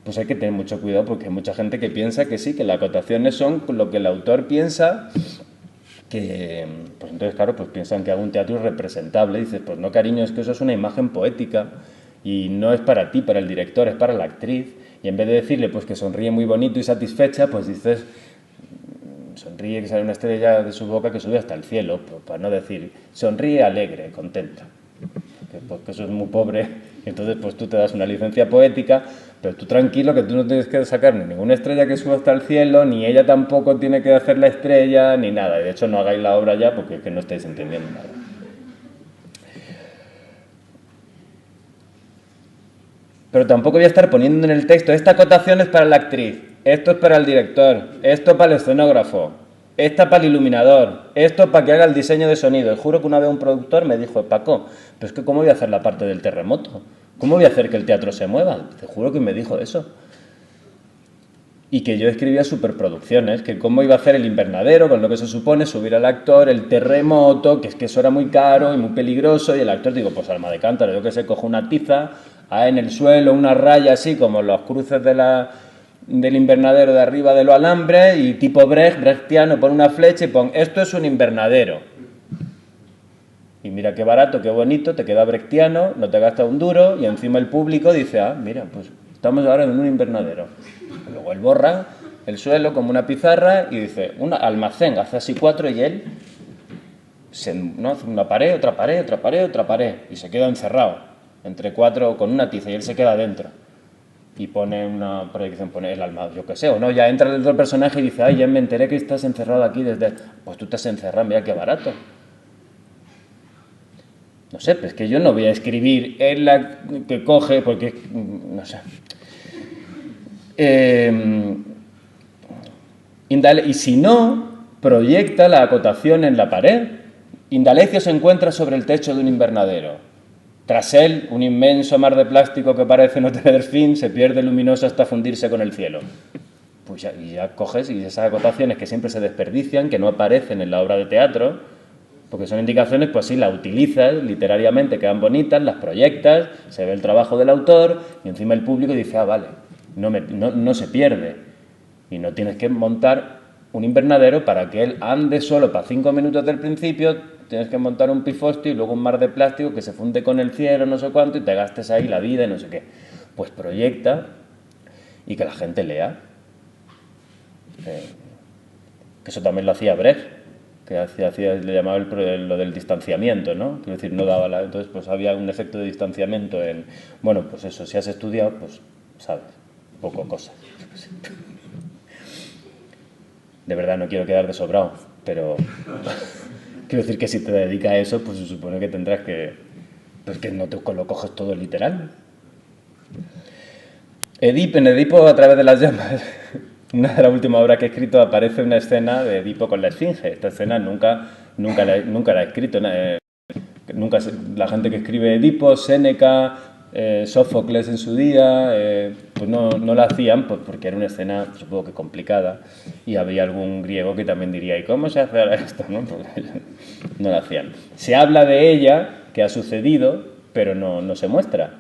Pues hay que tener mucho cuidado porque hay mucha gente que piensa que sí, que las acotaciones son lo que el autor piensa, que pues entonces claro, pues piensan que hago un teatro representable. Dices, pues no cariño, es que eso es una imagen poética y no es para ti, para el director, es para la actriz. Y en vez de decirle pues que sonríe muy bonito y satisfecha, pues dices, sonríe que sale una estrella de su boca que sube hasta el cielo, pues para no decir sonríe alegre, contenta, porque eso es muy pobre Entonces, pues tú te das una licencia poética, pero tú tranquilo que tú no tienes que sacar ni ninguna estrella que suba hasta el cielo, ni ella tampoco tiene que hacer la estrella, ni nada. De hecho, no hagáis la obra ya porque es que no estáis entendiendo nada. Pero tampoco voy a estar poniendo en el texto, esta acotación es para la actriz, esto es para el director, esto para el escenógrafo, esta para el iluminador, esto para que haga el diseño de sonido. Y juro que una vez un productor me dijo, Paco, pero es que ¿cómo voy a hacer la parte del terremoto? ¿Cómo voy a hacer que el teatro se mueva? Te juro que me dijo eso. Y que yo escribía superproducciones, que cómo iba a hacer el invernadero, con lo que se supone, subir al actor, el terremoto, que es que eso era muy caro y muy peligroso, y el actor, digo, pues alma de cántaro, yo que sé, cojo una tiza, en el suelo una raya así, como los cruces del invernadero de arriba de los alambres, y tipo brechtiano, pon una flecha y pon, esto es un invernadero. Y mira qué barato, qué bonito, te queda brechtiano, no te gasta un duro, y encima el público dice, mira, pues estamos ahora en un invernadero. Luego él borra el suelo como una pizarra y dice, un almacén, hace así 4 y él hace una pared, otra pared, otra pared, otra pared, y se queda encerrado entre 4 con una tiza y él se queda dentro. Y pone una proyección, pone el alma, yo qué sé, o no, ya entra el otro personaje y dice, ay, ya me enteré que estás encerrado aquí desde... Pues tú te has encerrado, mira qué barato. No sé, pues que yo no voy a escribir en la que coge, porque, no sé. Y si no, proyecta la acotación en la pared. Indalecio se encuentra sobre el techo de un invernadero. Tras él, un inmenso mar de plástico que parece no tener fin se pierde luminoso hasta fundirse con el cielo. Pues ya coges y esas acotaciones que siempre se desperdician, que no aparecen en la obra de teatro, porque son indicaciones, pues sí, las utilizas literariamente, quedan bonitas, las proyectas, se ve el trabajo del autor y encima el público dice, vale, no se pierde. Y no tienes que montar un invernadero para que él ande solo para 5 minutos del principio, tienes que montar un pifostio y luego un mar de plástico que se funde con el cielo, no sé cuánto, y te gastes ahí la vida y no sé qué. Pues proyecta y que la gente lea. Que eso también lo hacía Brecht, que le llamaba lo del distanciamiento, ¿no? Quiero decir, no daba entonces pues había un efecto de distanciamiento en... Bueno, pues eso, si has estudiado, pues sabes, poco cosa. De verdad, no quiero quedar de sobrado, pero... Quiero decir que si te dedicas a eso, pues se supone que tendrás que... Pues que no te lo coges todo literal. En Edipo a través de las llamas, una de las últimas obras que he escrito, aparece una escena de Edipo con la esfinge. Esta escena nunca la he escrito. Nunca la gente que escribe Edipo, Séneca, Sófocles en su día, pues no la hacían, pues porque era una escena, supongo que complicada, y había algún griego que también diría, ¿y cómo se hace ahora esto? ¿No? Porque no la hacían. Se habla de ella, que ha sucedido, pero no se muestra.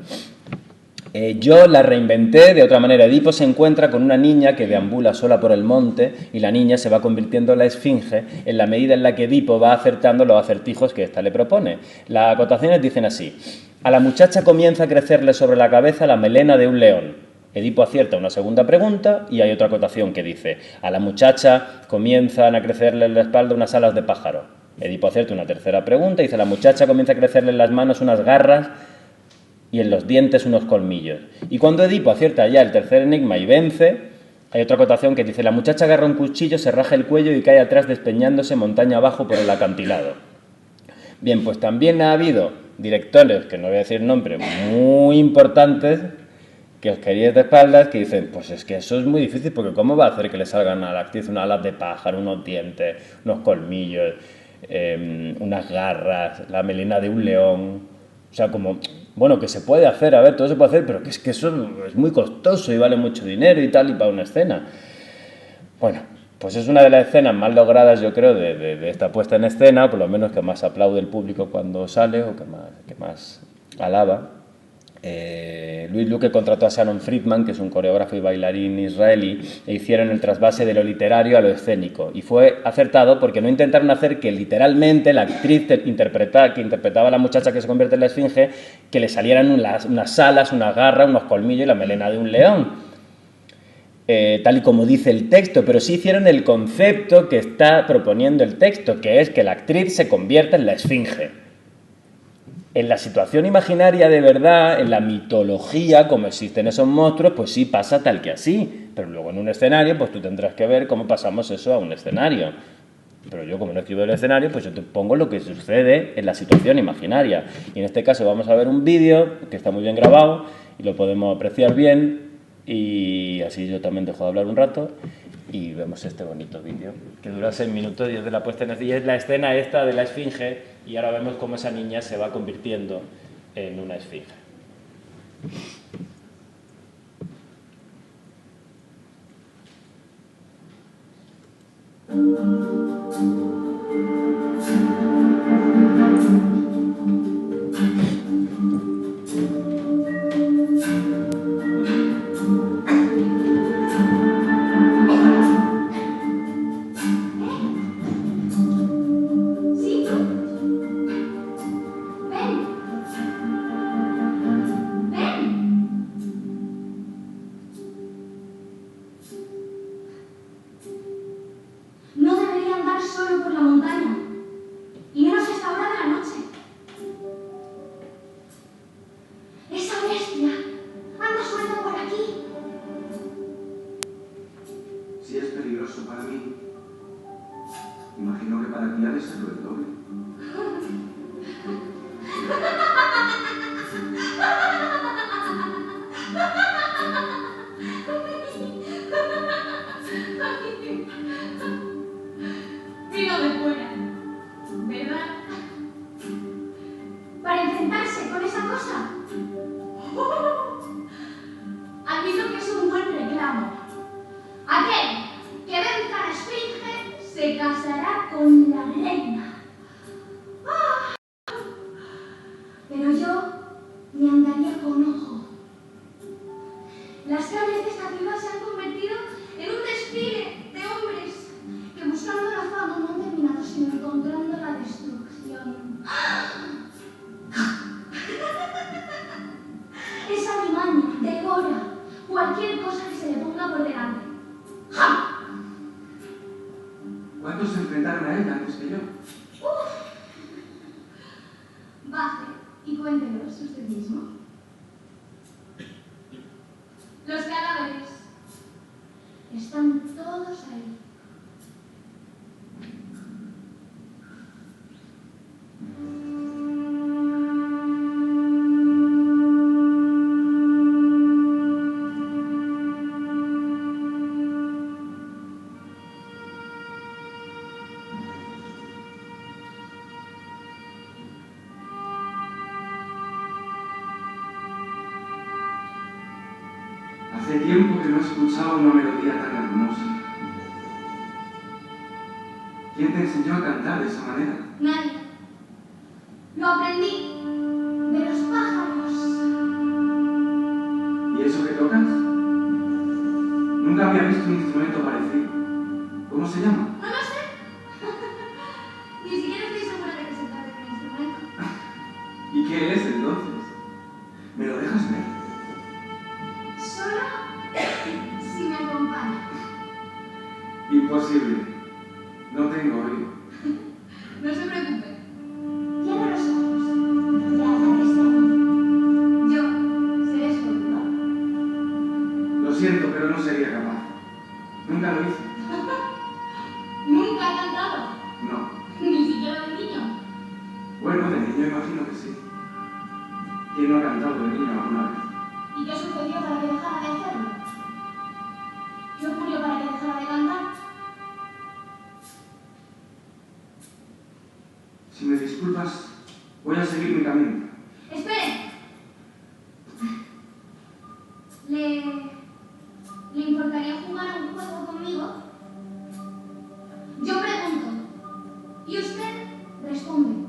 Yo la reinventé de otra manera. Edipo se encuentra con una niña que deambula sola por el monte y la niña se va convirtiendo en la esfinge en la medida en la que Edipo va acertando los acertijos que ésta le propone. Las acotaciones dicen así. A la muchacha comienza a crecerle sobre la cabeza la melena de un león. Edipo acierta una segunda pregunta y hay otra acotación que dice a la muchacha comienzan a crecerle en la espalda unas alas de pájaro. Edipo acierta una tercera pregunta y dice a la muchacha comienza a crecerle en las manos unas garras y en los dientes unos colmillos. Y cuando Edipo acierta ya el tercer enigma y vence, hay otra acotación que dice la muchacha agarra un cuchillo, se raja el cuello y cae atrás despeñándose montaña abajo por el acantilado. Bien, pues también ha habido directores, que no voy a decir nombres, muy importantes, que os queríais de espaldas, que dicen, pues es que eso es muy difícil, porque ¿cómo va a hacer que le salgan a la actriz unas alas de pájaro, unos dientes, unos colmillos, unas garras, la melena de un león? O sea, como, bueno, que se puede hacer, a ver, todo se puede hacer, pero que es que eso es muy costoso y vale mucho dinero y tal, y para una escena. Bueno, pues es una de las escenas más logradas, yo creo, de esta puesta en escena, por lo menos que más aplaude el público cuando sale o que más alaba. Louis Luque contrató a Sharon Friedman, que es un coreógrafo y bailarín israelí, e hicieron el trasvase de lo literario a lo escénico. Y fue acertado porque no intentaron hacer que literalmente la actriz que interpretaba a la muchacha que se convierte en la esfinge, que le salieran unas alas, una garra, unos colmillos y la melena de un león. Tal y como dice el texto, pero sí hicieron el concepto que está proponiendo el texto, que es que la actriz se convierta en la esfinge. En la situación imaginaria de verdad, en la mitología, como existen esos monstruos, pues sí pasa tal que así. Pero luego en un escenario, pues tú tendrás que ver cómo pasamos eso a un escenario. Pero yo, como no escribo el escenario, pues yo te pongo lo que sucede en la situación imaginaria. Y en este caso vamos a ver un vídeo que está muy bien grabado y lo podemos apreciar bien. Y así yo también dejo de hablar un rato y vemos este bonito vídeo que dura 6 minutos y es de la puesta en escena. Y es la escena esta de la esfinge y ahora vemos cómo esa niña se va convirtiendo en una esfinge. No debería andar solo por la montaña, y menos a esta hora de la noche. Esa bestia anda suelta por aquí. Si es peligroso para mí, imagino que para ti ha de serlo el doble. Vino de fuera, ¿verdad? Para enfrentarse con esa cosa. Admito que es un buen reclamo. Aquel que venza a la esfinge se casará con la reina. ¡Ah! Pero yo me andaría con ojo. Las calles de esta ciudad se han convertido en un desfile de hombres que buscando la fama no han terminado sino encontrando la destrucción. Esa alimaña devora cualquier cosa que se le ponga por delante. ¡Ja! ¿Cuántos se enfrentaron a ella antes que yo? Baje y cuéntenos usted mismo. Los cadáveres están todos ahí. Hace tiempo que no escuchaba una melodía tan hermosa. ¿Quién te enseñó a cantar de esa manera? Nadie. Lo aprendí de los pájaros. ¿Y eso que tocas? Nunca había visto un instrumento parecido. ¿Cómo se llama? No lo sé. Ni siquiera estoy segura de que se trate de un instrumento. ¿Y qué es entonces? ¿Me lo dejas ver? Solo si me acompaña. Imposible. No tengo oído. No se preocupe. Cierra los ojos y haga que sea. Yo seré su ayuda. Lo siento, pero no sería capaz. Nunca lo hice. ¿Nunca ha cantado? No. Ni siquiera de niño. Bueno, de niño imagino que sí. ¿Quién no ha cantado de niño alguna vez? ¿Y qué sucedió para que dejara de hacerlo? ¿Qué ocurrió para que dejara de cantar? Si me disculpas, voy a seguir mi camino. ¡Espere! ¿Le importaría jugar a un juego conmigo? Yo pregunto y usted responde.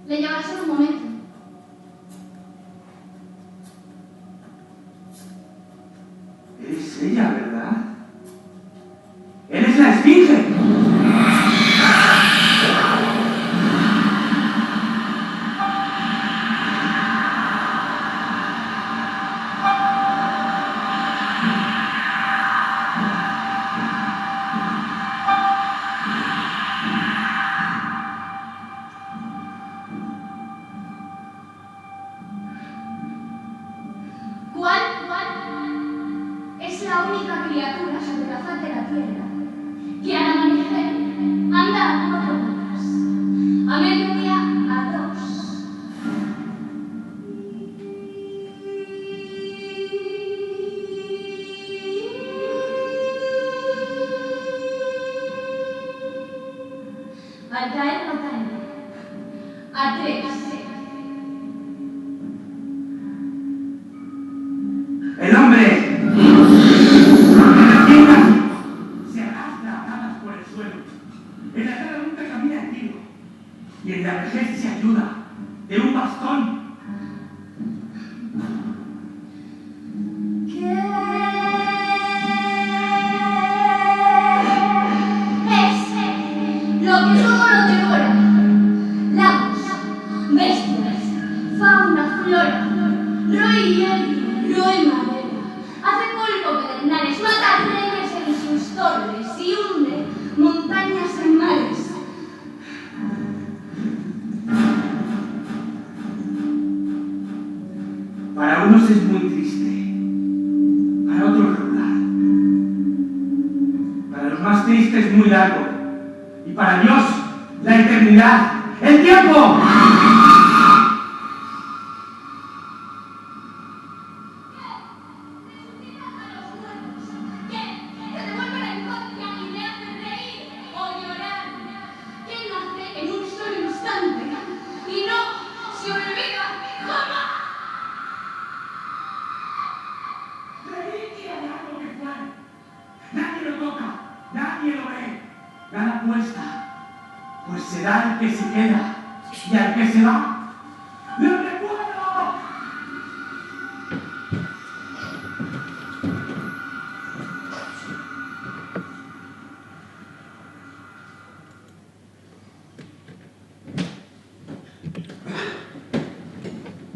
Le llevará solo un momento. Es ella, ¿verdad? ¡Eres la esfinge! al caer la tarde. A 3. El hombre se arrastra a ganas por el suelo. En la cara nunca camina activo. Y en la vejez se ayuda de un bastón. ¿Qué es lo que solo devora? Lagos, bestias, fauna, flora, roe hierro, roe madera, hace polvo pedernales, mata reyes en sus torres y hunde montañas en mares. Para unos es muy triste, para otros regular. Para los más tristes muy largo, y para Dios la eternidad, el tiempo. Nadie lo toca, nadie lo ve, nada cuesta, pues será el que se queda y al que se va, ¡lo recuerdo!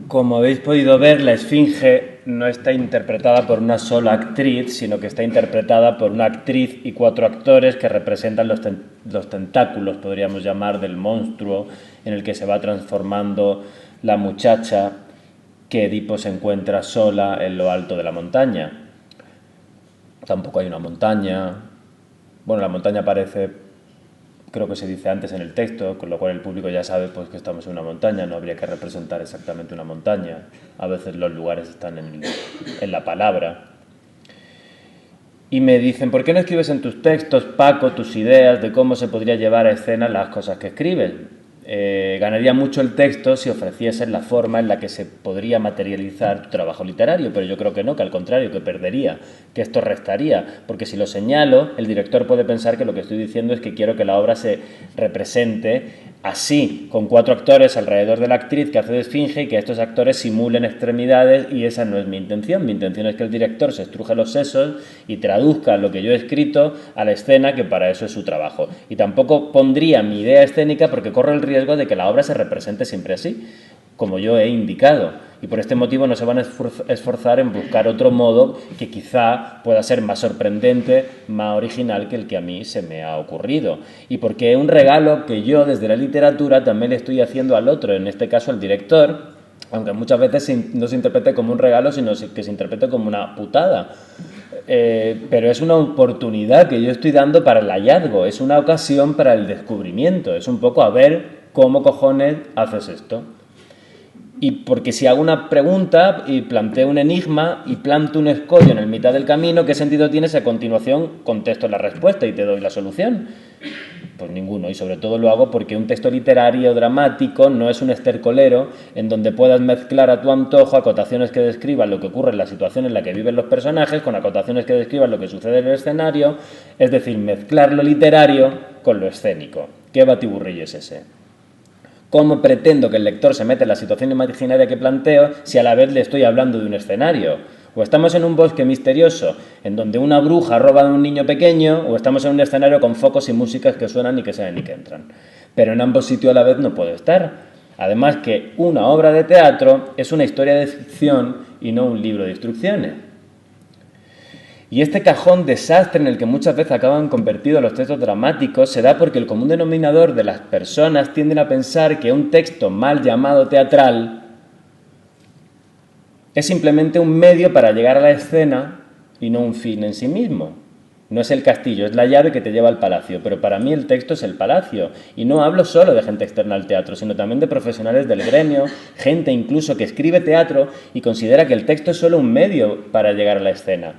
Como habéis podido ver, la Esfinge no está interpretada por una sola actriz, sino que está interpretada por una actriz y 4 actores que representan los tentáculos, podríamos llamar, del monstruo en el que se va transformando la muchacha que Edipo se encuentra sola en lo alto de la montaña. Tampoco hay una montaña. Bueno, la montaña aparece, creo que se dice antes en el texto, con lo cual el público ya sabe pues, que estamos en una montaña, no habría que representar exactamente una montaña. A veces los lugares están en la palabra. Y me dicen, ¿por qué no escribes en tus textos, Paco, tus ideas de cómo se podría llevar a escena las cosas que escribes? Ganaría mucho el texto si ofrecieses la forma en la que se podría materializar tu trabajo literario, pero yo creo que no, que al contrario, que perdería, que esto restaría, porque si lo señalo, el director puede pensar que lo que estoy diciendo es que quiero que la obra se represente así, con 4 actores alrededor de la actriz que hace de esfinge y que estos actores simulen extremidades, y esa no es mi intención. Mi intención es que el director se estruje los sesos y traduzca lo que yo he escrito a la escena, que para eso es su trabajo. Y tampoco pondría mi idea escénica porque corro el riesgo de que la obra se represente siempre así, como yo he indicado. Y por este motivo no se van a esforzar en buscar otro modo que quizá pueda ser más sorprendente, más original que el que a mí se me ha ocurrido. Y porque es un regalo que yo desde la literatura también le estoy haciendo al otro, en este caso al director, aunque muchas veces no se interprete como un regalo, sino que se interprete como una putada. Pero es una oportunidad que yo estoy dando para el hallazgo, es una ocasión para el descubrimiento, es un poco a ver cómo cojones haces esto. Y porque si hago una pregunta y planteo un enigma y planto un escollo en el mitad del camino, ¿qué sentido tiene si a continuación contesto la respuesta y te doy la solución? Pues ninguno, y sobre todo lo hago porque un texto literario dramático no es un estercolero en donde puedas mezclar a tu antojo acotaciones que describan lo que ocurre en la situación en la que viven los personajes con acotaciones que describan lo que sucede en el escenario, es decir, mezclar lo literario con lo escénico. ¿Qué batiburrillo es ese? ¿Cómo pretendo que el lector se meta en la situación imaginaria que planteo si a la vez le estoy hablando de un escenario? O estamos en un bosque misterioso en donde una bruja roba a un niño pequeño, o estamos en un escenario con focos y músicas que suenan y que salen y que entran. Pero en ambos sitios a la vez no puedo estar. Además que una obra de teatro es una historia de ficción y no un libro de instrucciones. Y este cajón desastre en el que muchas veces acaban convertidos los textos dramáticos se da porque el común denominador de las personas tienden a pensar que un texto mal llamado teatral es simplemente un medio para llegar a la escena y no un fin en sí mismo. No es el castillo, es la llave que te lleva al palacio, pero para mí el texto es el palacio. Y no hablo solo de gente externa al teatro, sino también de profesionales del gremio, gente incluso que escribe teatro y considera que el texto es solo un medio para llegar a la escena.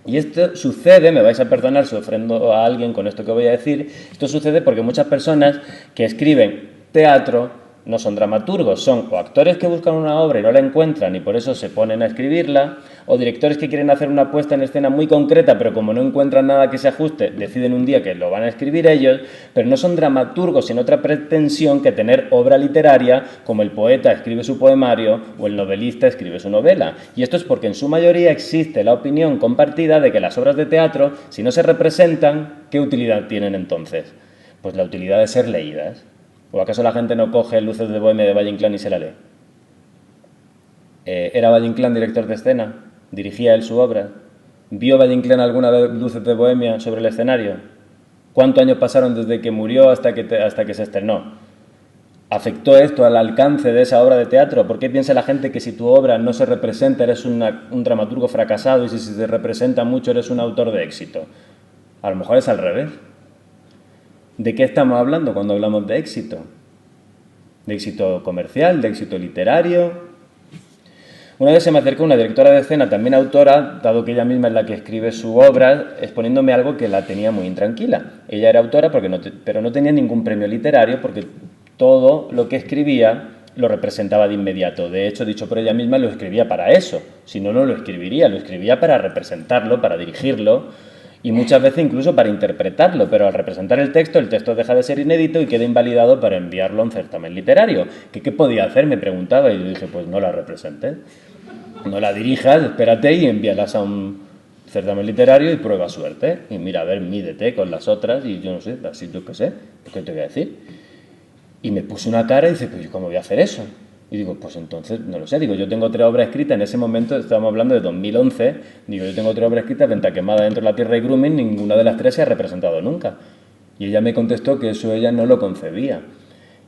Y esto sucede, me vais a perdonar si ofendo a alguien con esto que voy a decir, esto sucede porque muchas personas que escriben teatro no son dramaturgos, son o actores que buscan una obra y no la encuentran y por eso se ponen a escribirla, o directores que quieren hacer una puesta en escena muy concreta, pero como no encuentran nada que se ajuste, deciden un día que lo van a escribir ellos, pero no son dramaturgos sin otra pretensión que tener obra literaria, como el poeta escribe su poemario o el novelista escribe su novela. Y esto es porque en su mayoría existe la opinión compartida de que las obras de teatro, si no se representan, ¿qué utilidad tienen entonces? Pues la utilidad de ser leídas. ¿O acaso la gente no coge Luces de Bohemia de Valle Inclán y se la lee? ¿Era Valle Inclán director de escena? ¿Dirigía él su obra? ¿Vio Valle Inclán alguna vez Luces de Bohemia sobre el escenario? ¿Cuántos años pasaron desde que murió hasta que se estrenó? ¿Afectó esto al alcance de esa obra de teatro? ¿Por qué piensa la gente que si tu obra no se representa eres un dramaturgo fracasado y si se representa mucho eres un autor de éxito? A lo mejor es al revés. ¿De qué estamos hablando cuando hablamos de éxito? ¿De éxito comercial? ¿De éxito literario? Una vez se me acercó una directora de escena, también autora, dado que ella misma es la que escribe su obra, exponiéndome algo que la tenía muy intranquila. Ella era autora pero no tenía ningún premio literario porque todo lo que escribía lo representaba de inmediato. De hecho, dicho por ella misma, lo escribía para eso. Si no, no lo escribía para representarlo, para dirigirlo, y muchas veces incluso para interpretarlo, pero al representar el texto deja de ser inédito y queda invalidado para enviarlo a un certamen literario. ¿Qué podía hacer? Me preguntaba y yo dije, pues no la representes, no la dirijas, espérate y envíalas a un certamen literario y prueba suerte. Y mira, a ver, mídete con las otras y yo no sé, así yo qué sé, ¿qué te voy a decir? Y me puse una cara y dice, pues ¿cómo voy a hacer eso? Y digo, pues entonces, no lo sé, digo, yo tengo 3 obras escritas, en ese momento estábamos hablando de 2011, digo, yo tengo 3 obras escritas, Venta quemada, Dentro de la tierra y Grooming, ninguna de las 3 se ha representado nunca. Y ella me contestó que eso ella no lo concebía.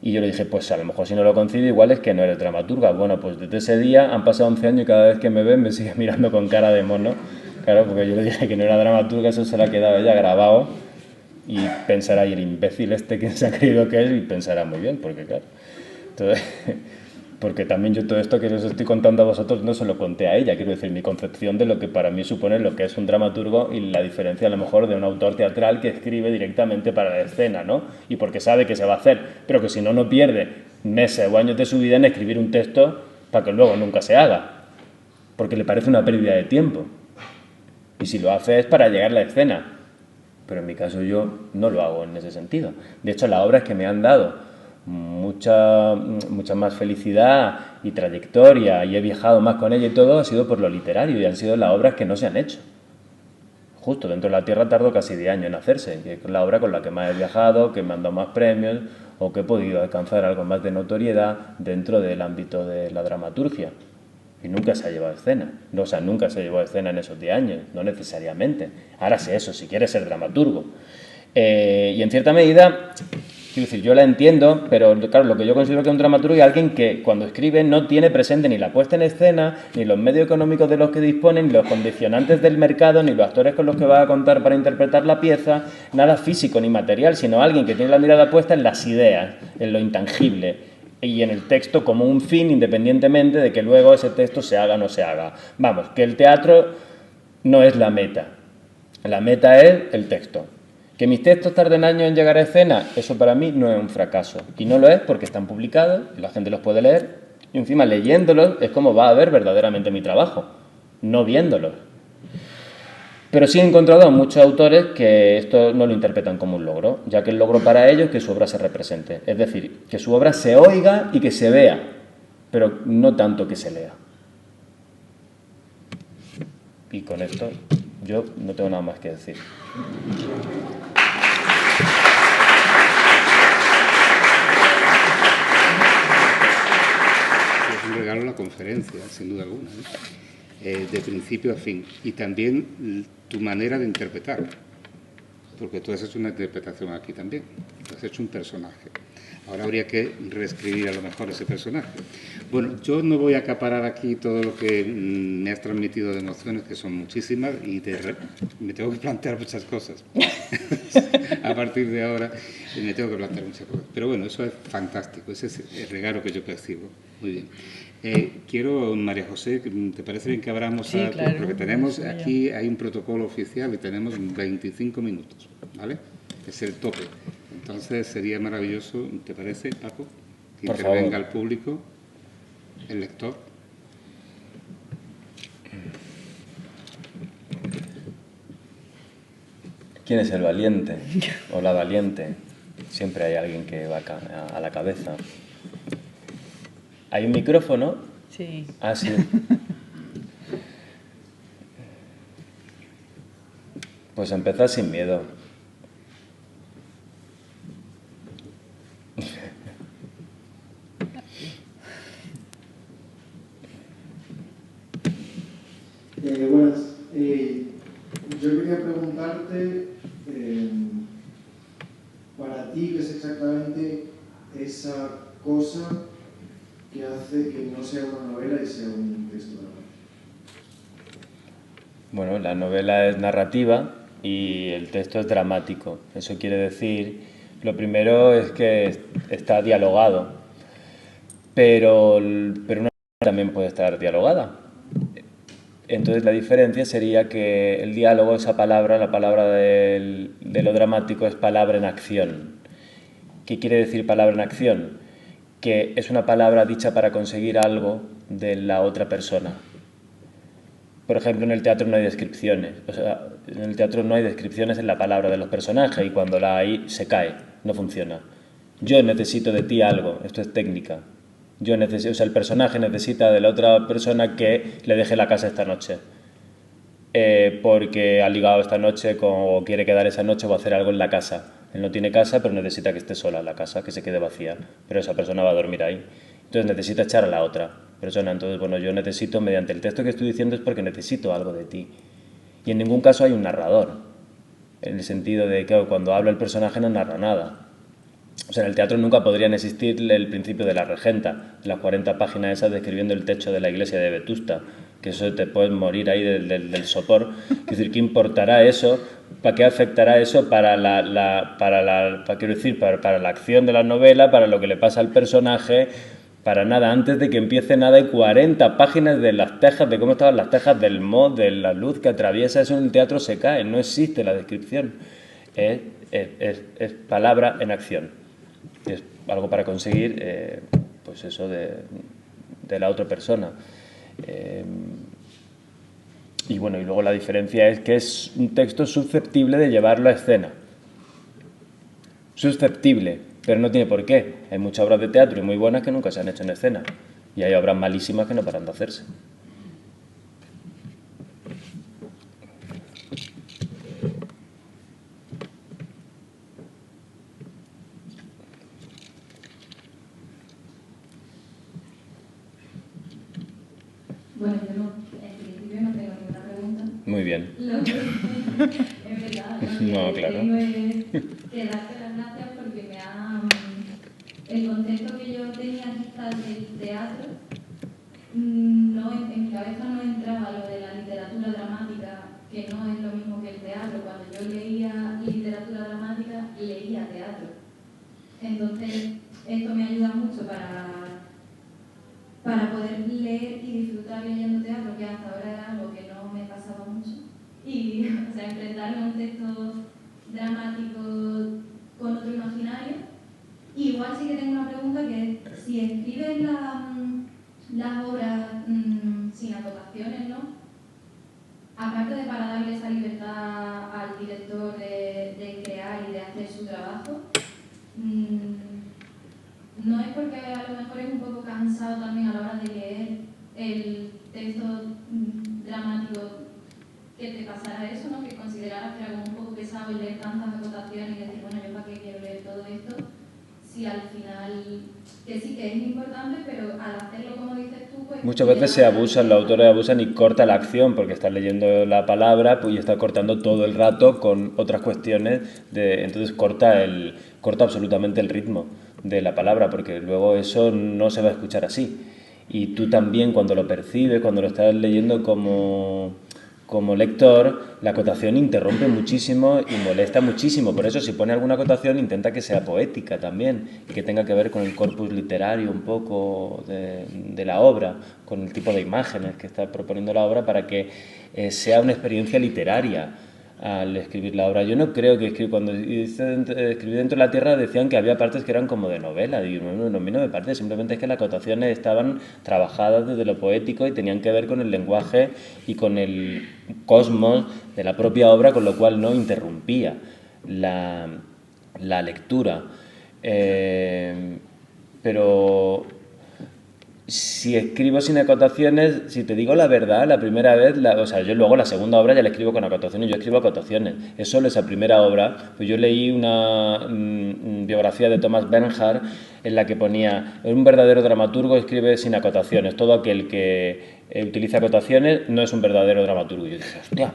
Y yo le dije, pues a lo mejor si no lo concibe igual es que no eres dramaturga. Bueno, pues desde ese día han pasado 11 años y cada vez que me ven me sigue mirando con cara de mono. Claro, porque yo le dije que no era dramaturga, eso se le ha quedado ella grabado. Y pensará, y el imbécil ¿quién se ha creído que es? Y pensará muy bien, porque claro. Entonces, porque también yo todo esto que os estoy contando a vosotros no se lo conté a ella, quiero decir, mi concepción de lo que para mí supone lo que es un dramaturgo y la diferencia a lo mejor de un autor teatral que escribe directamente para la escena, ¿no? Y porque sabe que se va a hacer, pero que si no, no pierde meses o años de su vida en escribir un texto para que luego nunca se haga, porque le parece una pérdida de tiempo. Y si lo hace es para llegar a la escena, pero en mi caso yo no lo hago en ese sentido. De hecho, las obras que me han dado mucha más felicidad y trayectoria y he viajado más con ella y todo ha sido por lo literario y han sido las obras que no se han hecho. Justo Dentro de la tierra tardó casi 10 años en hacerse, que es la obra con la que más he viajado, que me han dado más premios o que he podido alcanzar algo más de notoriedad dentro del ámbito de la dramaturgia. Y nunca se ha llevado a escena. No, o sea, nunca se llevó a escena en esos 10 años, no necesariamente. Ahora sé eso, si quieres ser dramaturgo. Y en cierta medida, quiero decir, yo la entiendo, pero claro, lo que yo considero que es un dramaturgo es alguien que cuando escribe no tiene presente ni la puesta en escena, ni los medios económicos de los que disponen, ni los condicionantes del mercado, ni los actores con los que va a contar para interpretar la pieza, nada físico ni material, sino alguien que tiene la mirada puesta en las ideas, en lo intangible y en el texto como un fin independientemente de que luego ese texto se haga o no se haga. Vamos, que el teatro no es la meta es el texto. ¿Que mis textos tarden años en llegar a escena? Eso para mí no es un fracaso. Y no lo es porque están publicados, y la gente los puede leer, y encima leyéndolos es como va a ver verdaderamente mi trabajo, no viéndolos. Pero sí he encontrado a muchos autores que esto no lo interpretan como un logro, ya que el logro para ellos es que su obra se represente. Es decir, que su obra se oiga y que se vea, pero no tanto que se lea. Y con esto yo no tengo nada más que decir. Es un regalo a la conferencia, sin duda alguna, ¿eh? De principio a fin. Y también tu manera de interpretar, porque tú has hecho una interpretación aquí también, tú has hecho un personaje. Ahora habría que reescribir a lo mejor ese personaje. Bueno, yo no voy a acaparar aquí todo lo que me has transmitido de emociones, que son muchísimas, y me tengo que plantear muchas cosas. A partir de ahora me tengo que plantear muchas cosas. Pero bueno, eso es fantástico, ese es el regalo que yo percibo. Muy bien. Quiero, María José, ¿te parece bien que abramos? Sí, claro, porque tenemos aquí, hay un protocolo oficial y tenemos 25 minutos, ¿vale? Es el tope. Entonces sería maravilloso, ¿te parece, Paco? Que Por intervenga favor. el público, el lector. ¿Quién es el valiente o la valiente? Siempre hay alguien que va a la cabeza. ¿Hay un micrófono? Sí. Ah, sí. Pues empezar sin miedo. Buenas. Yo quería preguntarte, para ti, ¿qué es exactamente esa cosa que hace que no sea una novela y sea un texto dramático? Bueno, la novela es narrativa y el texto es dramático. Eso quiere decir, lo primero es que está dialogado, pero una novela también puede estar dialogada. Entonces la diferencia sería que el diálogo, esa palabra, la palabra de lo dramático es palabra en acción. ¿Qué quiere decir palabra en acción? Que es una palabra dicha para conseguir algo de la otra persona. Por ejemplo, en el teatro no hay descripciones. O sea, en el teatro no hay descripciones en la palabra de los personajes y cuando la hay se cae, no funciona. Yo necesito de ti algo, esto es técnica. Yo necesito, o sea, el personaje necesita de la otra persona que le deje la casa esta noche. Porque ha ligado esta noche o quiere quedar esa noche o hacer algo en la casa. Él no tiene casa, pero necesita que esté sola en la casa, que se quede vacía. Pero esa persona va a dormir ahí. Entonces necesita echar a la otra persona. Entonces, bueno, yo necesito, mediante el texto que estoy diciendo, es porque necesito algo de ti. Y en ningún caso hay un narrador. En el sentido de que cuando habla el personaje no narra nada. O sea, en el teatro nunca podrían existir el principio de la regenta, las 40 páginas esas describiendo el techo de la iglesia de Vetusta, que eso te puedes morir ahí del sopor. Es decir, ¿qué importará eso? ¿Para qué afectará eso para la acción de la novela, para lo que le pasa al personaje? Para nada, antes de que empiece nada hay 40 páginas de las tejas, de cómo estaban las tejas, del mod, de la luz que atraviesa, eso en el teatro se cae, no existe la descripción. Es palabra en acción. Es algo para conseguir, pues eso de la otra persona. Y bueno, y luego la diferencia es que es un texto susceptible de llevarlo a escena. Susceptible, pero no tiene por qué. Hay muchas obras de teatro y muy buenas que nunca se han hecho en escena. Y hay obras malísimas que no paran de hacerse. Bueno, yo no, en principio no tengo ninguna pregunta. Muy bien. Lo que, es verdad, No, claro. tengo es que darte las gracias porque me ha... El concepto que yo tenía quizás del teatro, no, en mi cabeza no entraba lo de la literatura dramática, que no es lo mismo que el teatro. Cuando yo leía literatura dramática, leía teatro. Entonces, esto me ayuda mucho para poder leer y disfrutar leyendo teatro, que hasta ahora era algo que no me pasaba mucho. Y, o sea, enfrentarme a un texto dramático con otro imaginario. Y igual sí que tengo una pregunta, que es, si escribes las obras sin acotaciones, ¿no? Aparte de para darle esa libertad al director de crear y de hacer su trabajo, no es porque a lo mejor es un poco cansado también a la hora de leer el texto dramático, que te pasara eso, ¿no? Que consideraras que era como un poco pesado el leer tantas acotaciones y decir, bueno, ¿yo para qué quiero leer todo esto? Si al final, que sí que es importante, pero al hacerlo como dices tú, pues... Muchas veces se abusan, los autores abusan y corta la acción porque están leyendo la palabra pues, y está cortando todo el rato con otras cuestiones, entonces corta absolutamente el ritmo de la palabra porque luego eso no se va a escuchar así. y tú también cuando lo percibes, cuando lo estás leyendo como lector, la acotación interrumpe muchísimo y molesta muchísimo. Por eso, si pone alguna acotación, intenta que sea poética también y que tenga que ver con el corpus literario un poco de la obra, con el tipo de imágenes que está proponiendo la obra, para que sea una experiencia literaria al escribir la obra. Yo no creo que cuando escribí Dentro de la Tierra decían que había partes que eran como de novela. Digo, no, a mí no me parece, simplemente es que las acotaciones estaban trabajadas desde lo poético y tenían que ver con el lenguaje y con el cosmos de la propia obra, con lo cual no interrumpía la lectura. Pero si escribo sin acotaciones, si te digo la verdad, la primera vez, o sea, yo luego la segunda obra ya la escribo con acotaciones, yo escribo acotaciones. Es solo esa primera obra, pues yo leí una biografía de Thomas Bernhard en la que ponía, un verdadero dramaturgo escribe sin acotaciones, todo aquel que utiliza acotaciones no es un verdadero dramaturgo. Y yo dije, hostia,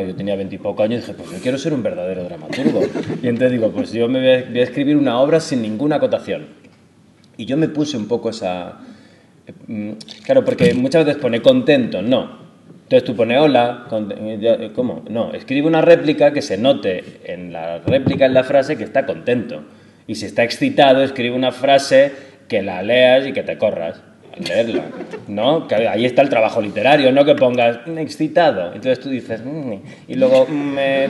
yo tenía 20 y poco años y dije, pues yo quiero ser un verdadero dramaturgo. Y entonces digo, pues yo me voy a escribir una obra sin ninguna acotación. Y yo me puse un poco esa... Claro, porque muchas veces pone contento, no. Entonces tú pones hola, ¿cómo? No, escribe una réplica que se note en la réplica, en la frase, que está contento. Y si está excitado, escribe una frase que la leas y que te corras al leerla, ¿no? Que ahí está el trabajo literario, no que pongas excitado. Entonces tú dices, y luego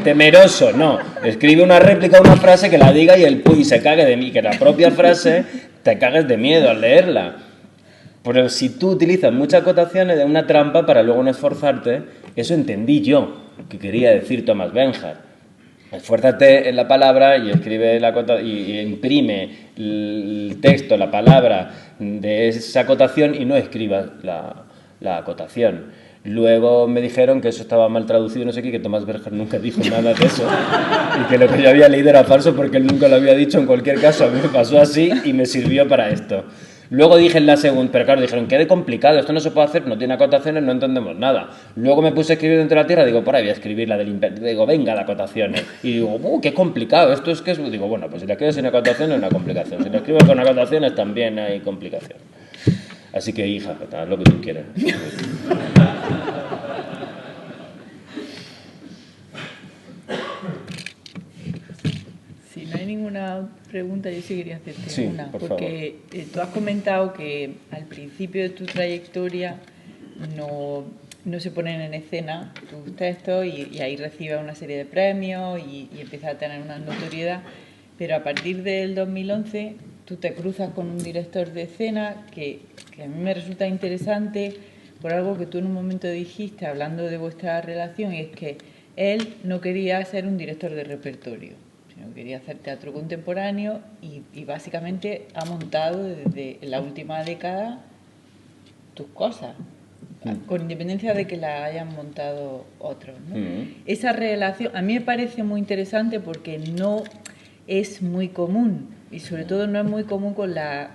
temeroso, no. Escribe una réplica, una frase que la diga y se cague de mí, que la propia frase te cagues de miedo al leerla. Pero si tú utilizas muchas acotaciones de una trampa para luego no esforzarte, eso entendí yo, que quería decir Thomas Bernhard. Esfuérzate en la palabra y escribe y imprime el texto, la palabra de esa acotación y no escribas la acotación. Luego me dijeron que eso estaba mal traducido, no sé qué, que Thomas Bernhard nunca dijo nada de eso y que lo que yo había leído era falso porque él nunca lo había dicho. En cualquier caso, a mí me pasó así y me sirvió para esto. Luego dije en la segunda, pero claro, dijeron, quede complicado, esto no se puede hacer, no tiene acotaciones, no entendemos nada. Luego me puse a escribir Dentro de la Tierra, digo, por ahí voy a escribir la del imperio, digo, venga, las acotaciones. Y digo, qué complicado, esto es que es... Digo, bueno, pues si la escribo sin acotaciones es una complicación, si la escribo con acotaciones también hay complicación. Así que, hija, haz lo que tú quieras. Si no hay ninguna pregunta, yo sí quería hacerte sí, una. Porque tú has comentado que al principio de tu trayectoria no se ponen en escena tus textos y ahí recibes una serie de premios y empiezas a tener una notoriedad, pero a partir del 2011 tú te cruzas con un director de escena que a mí me resulta interesante por algo que tú en un momento dijiste hablando de vuestra relación, y es que él no quería ser un director de repertorio, sino quería hacer teatro contemporáneo y básicamente ha montado desde la última década tus cosas, con independencia de que la hayan montado otros, ¿no? Esa relación a mí me parece muy interesante porque no es muy común y sobre todo no es muy común con la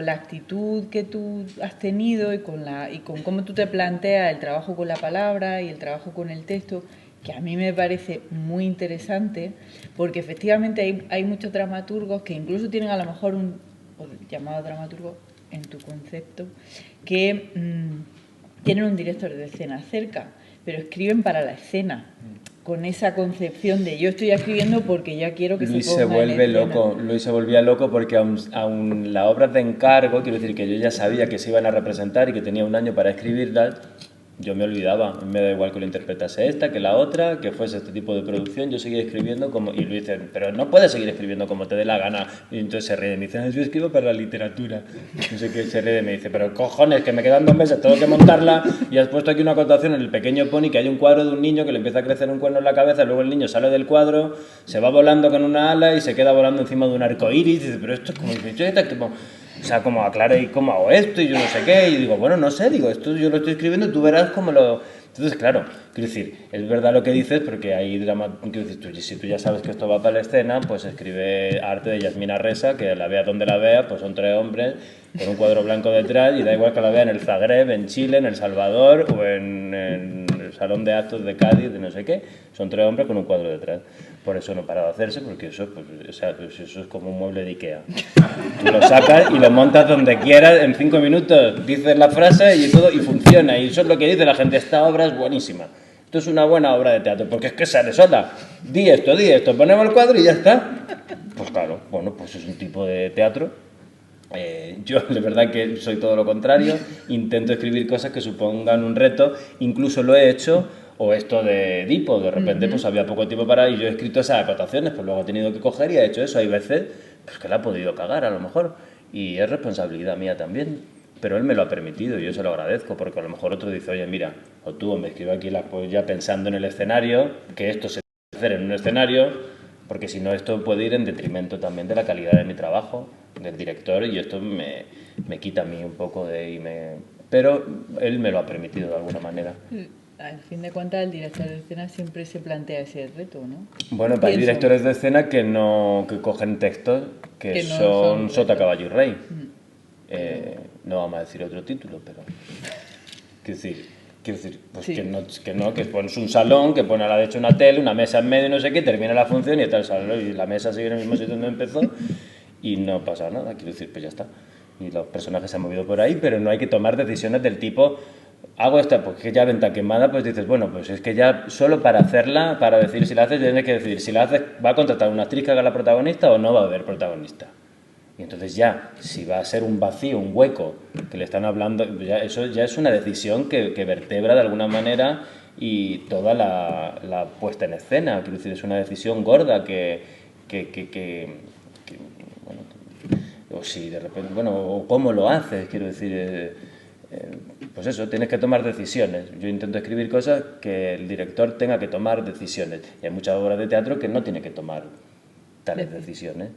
actitud que tú has tenido y con cómo tú te planteas el trabajo con la palabra y el trabajo con el texto, que a mí me parece muy interesante, porque efectivamente hay muchos dramaturgos que incluso tienen a lo mejor un llamado dramaturgo en tu concepto, que tienen un director de escena cerca, pero escriben para la escena, con esa concepción de yo estoy escribiendo porque ya quiero que Luis se ponga en escena. Luis se volvía loco porque aun la obra de encargo, quiero decir que yo ya sabía que se iban a representar y que tenía un año para escribirlas, yo me olvidaba, me da igual que lo interpretase esta, que la otra, que fuese este tipo de producción, yo seguía escribiendo como... Y Luis dice, pero no puedes seguir escribiendo como te dé la gana. Y entonces se ríe y me dice, yo escribo para la literatura. No sé qué, se ríe y me dice, pero cojones, que me quedan 2 meses, tengo que montarla y has puesto aquí una acotación en El pequeño pony, que hay un cuadro de un niño que le empieza a crecer un cuerno en la cabeza, luego el niño sale del cuadro, se va volando con una ala y se queda volando encima de un arco iris, y dice, pero esto es como... O sea, como aclara y cómo hago esto y yo no sé qué, y digo, bueno, no sé, digo, esto yo lo estoy escribiendo y tú verás cómo lo... Entonces, claro, quiero decir, es verdad lo que dices, porque hay drama, quiero decir, si tú ya sabes que esto va para la escena, pues escribe arte de Yasmina Reza, que la vea donde la vea, pues son 3 hombres con un cuadro blanco detrás, y da igual que la vea en el Zagreb, en Chile, en El Salvador o en el Salón de Actos de Cádiz, de no sé qué, son 3 hombres con un cuadro detrás. Por eso no para de hacerse, porque eso, pues, o sea, pues eso es como un mueble de Ikea. Tú lo sacas y lo montas donde quieras, en 5 minutos dices la frase y todo y funciona. Y eso es lo que dice la gente, esta obra es buenísima. Esto es una buena obra de teatro, porque es que sale sola. Di esto, ponemos el cuadro y ya está. Pues claro, bueno, pues es un tipo de teatro. Yo, de verdad que soy todo lo contrario, intento escribir cosas que supongan un reto, incluso lo he hecho, o esto de Edipo, de repente pues había poco tiempo para, y yo he escrito esas acotaciones, pues luego he tenido que coger y he hecho eso, hay veces pues que la ha podido cagar a lo mejor, y es responsabilidad mía también, pero él me lo ha permitido y yo se lo agradezco, porque a lo mejor otro dice, oye mira, o tú me escribo aquí pues ya pensando en el escenario, que esto se puede hacer en un escenario, porque si no esto puede ir en detrimento también de la calidad de mi trabajo, del director, y esto me quita a mí un poco pero él me lo ha permitido de alguna manera. Al fin de cuentas, el director de escena siempre se plantea ese reto, ¿no? Bueno, hay directores de escena que cogen textos que no son Sota, Caballo y Rey. No vamos a decir otro título, pero quiero decir pues sí. que pones un salón, que pone a la derecha una tele, una mesa en medio, no sé qué, termina la función y está el salón y la mesa sigue en el mismo sitio donde empezó y no pasa nada, quiero decir, pues ya está. Y los personajes se han movido por ahí, pero no hay que tomar decisiones del tipo, hago esta, pues que ya venta quemada, pues dices, bueno, pues es que ya solo para hacerla, para decir si la haces, tienes que decidir si la haces, ¿va a contratar una actriz que haga la protagonista o no va a haber protagonista? Y entonces ya, si va a ser un vacío, un hueco, que le están hablando, eso ya es una decisión que vertebra de alguna manera y toda la puesta en escena. Quiero decir, es una decisión gorda bueno, o si de repente, bueno, o cómo lo haces, quiero decir, pues eso, tienes que tomar decisiones. Yo intento escribir cosas que el director tenga que tomar decisiones. Y hay muchas obras de teatro que no tiene que tomar tales decisiones.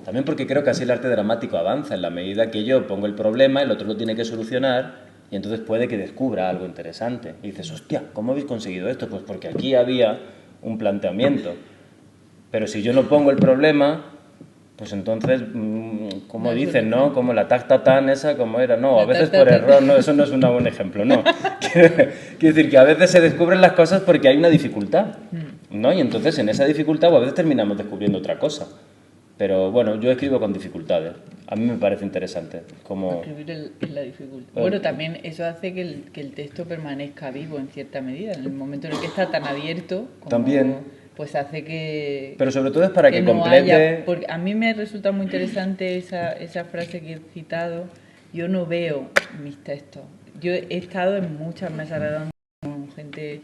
También porque creo que así el arte dramático avanza, en la medida que yo pongo el problema, el otro lo tiene que solucionar y entonces puede que descubra algo interesante. Y dices, hostia, ¿cómo habéis conseguido esto? Pues porque aquí había un planteamiento. Pero si yo no pongo el problema, pues entonces, como dicen, ¿no? Como la tac-ta-tan esa, como era, no, a veces por error, no, eso no es un buen ejemplo, no. Quiero decir que a veces se descubren las cosas porque hay una dificultad, ¿no? Y entonces en esa dificultad a veces terminamos descubriendo otra cosa. Pero bueno, yo escribo con dificultades. A mí me parece interesante. Como escribir en la dificultad. Bueno, también eso hace que el texto permanezca vivo en cierta medida. En el momento en el que está tan abierto, como, también, pues hace que... Pero sobre todo es para que no complete... haya, porque a mí me resulta muy interesante esa frase que he citado. Yo no veo mis textos. Yo he estado en muchas mesas redondas con gente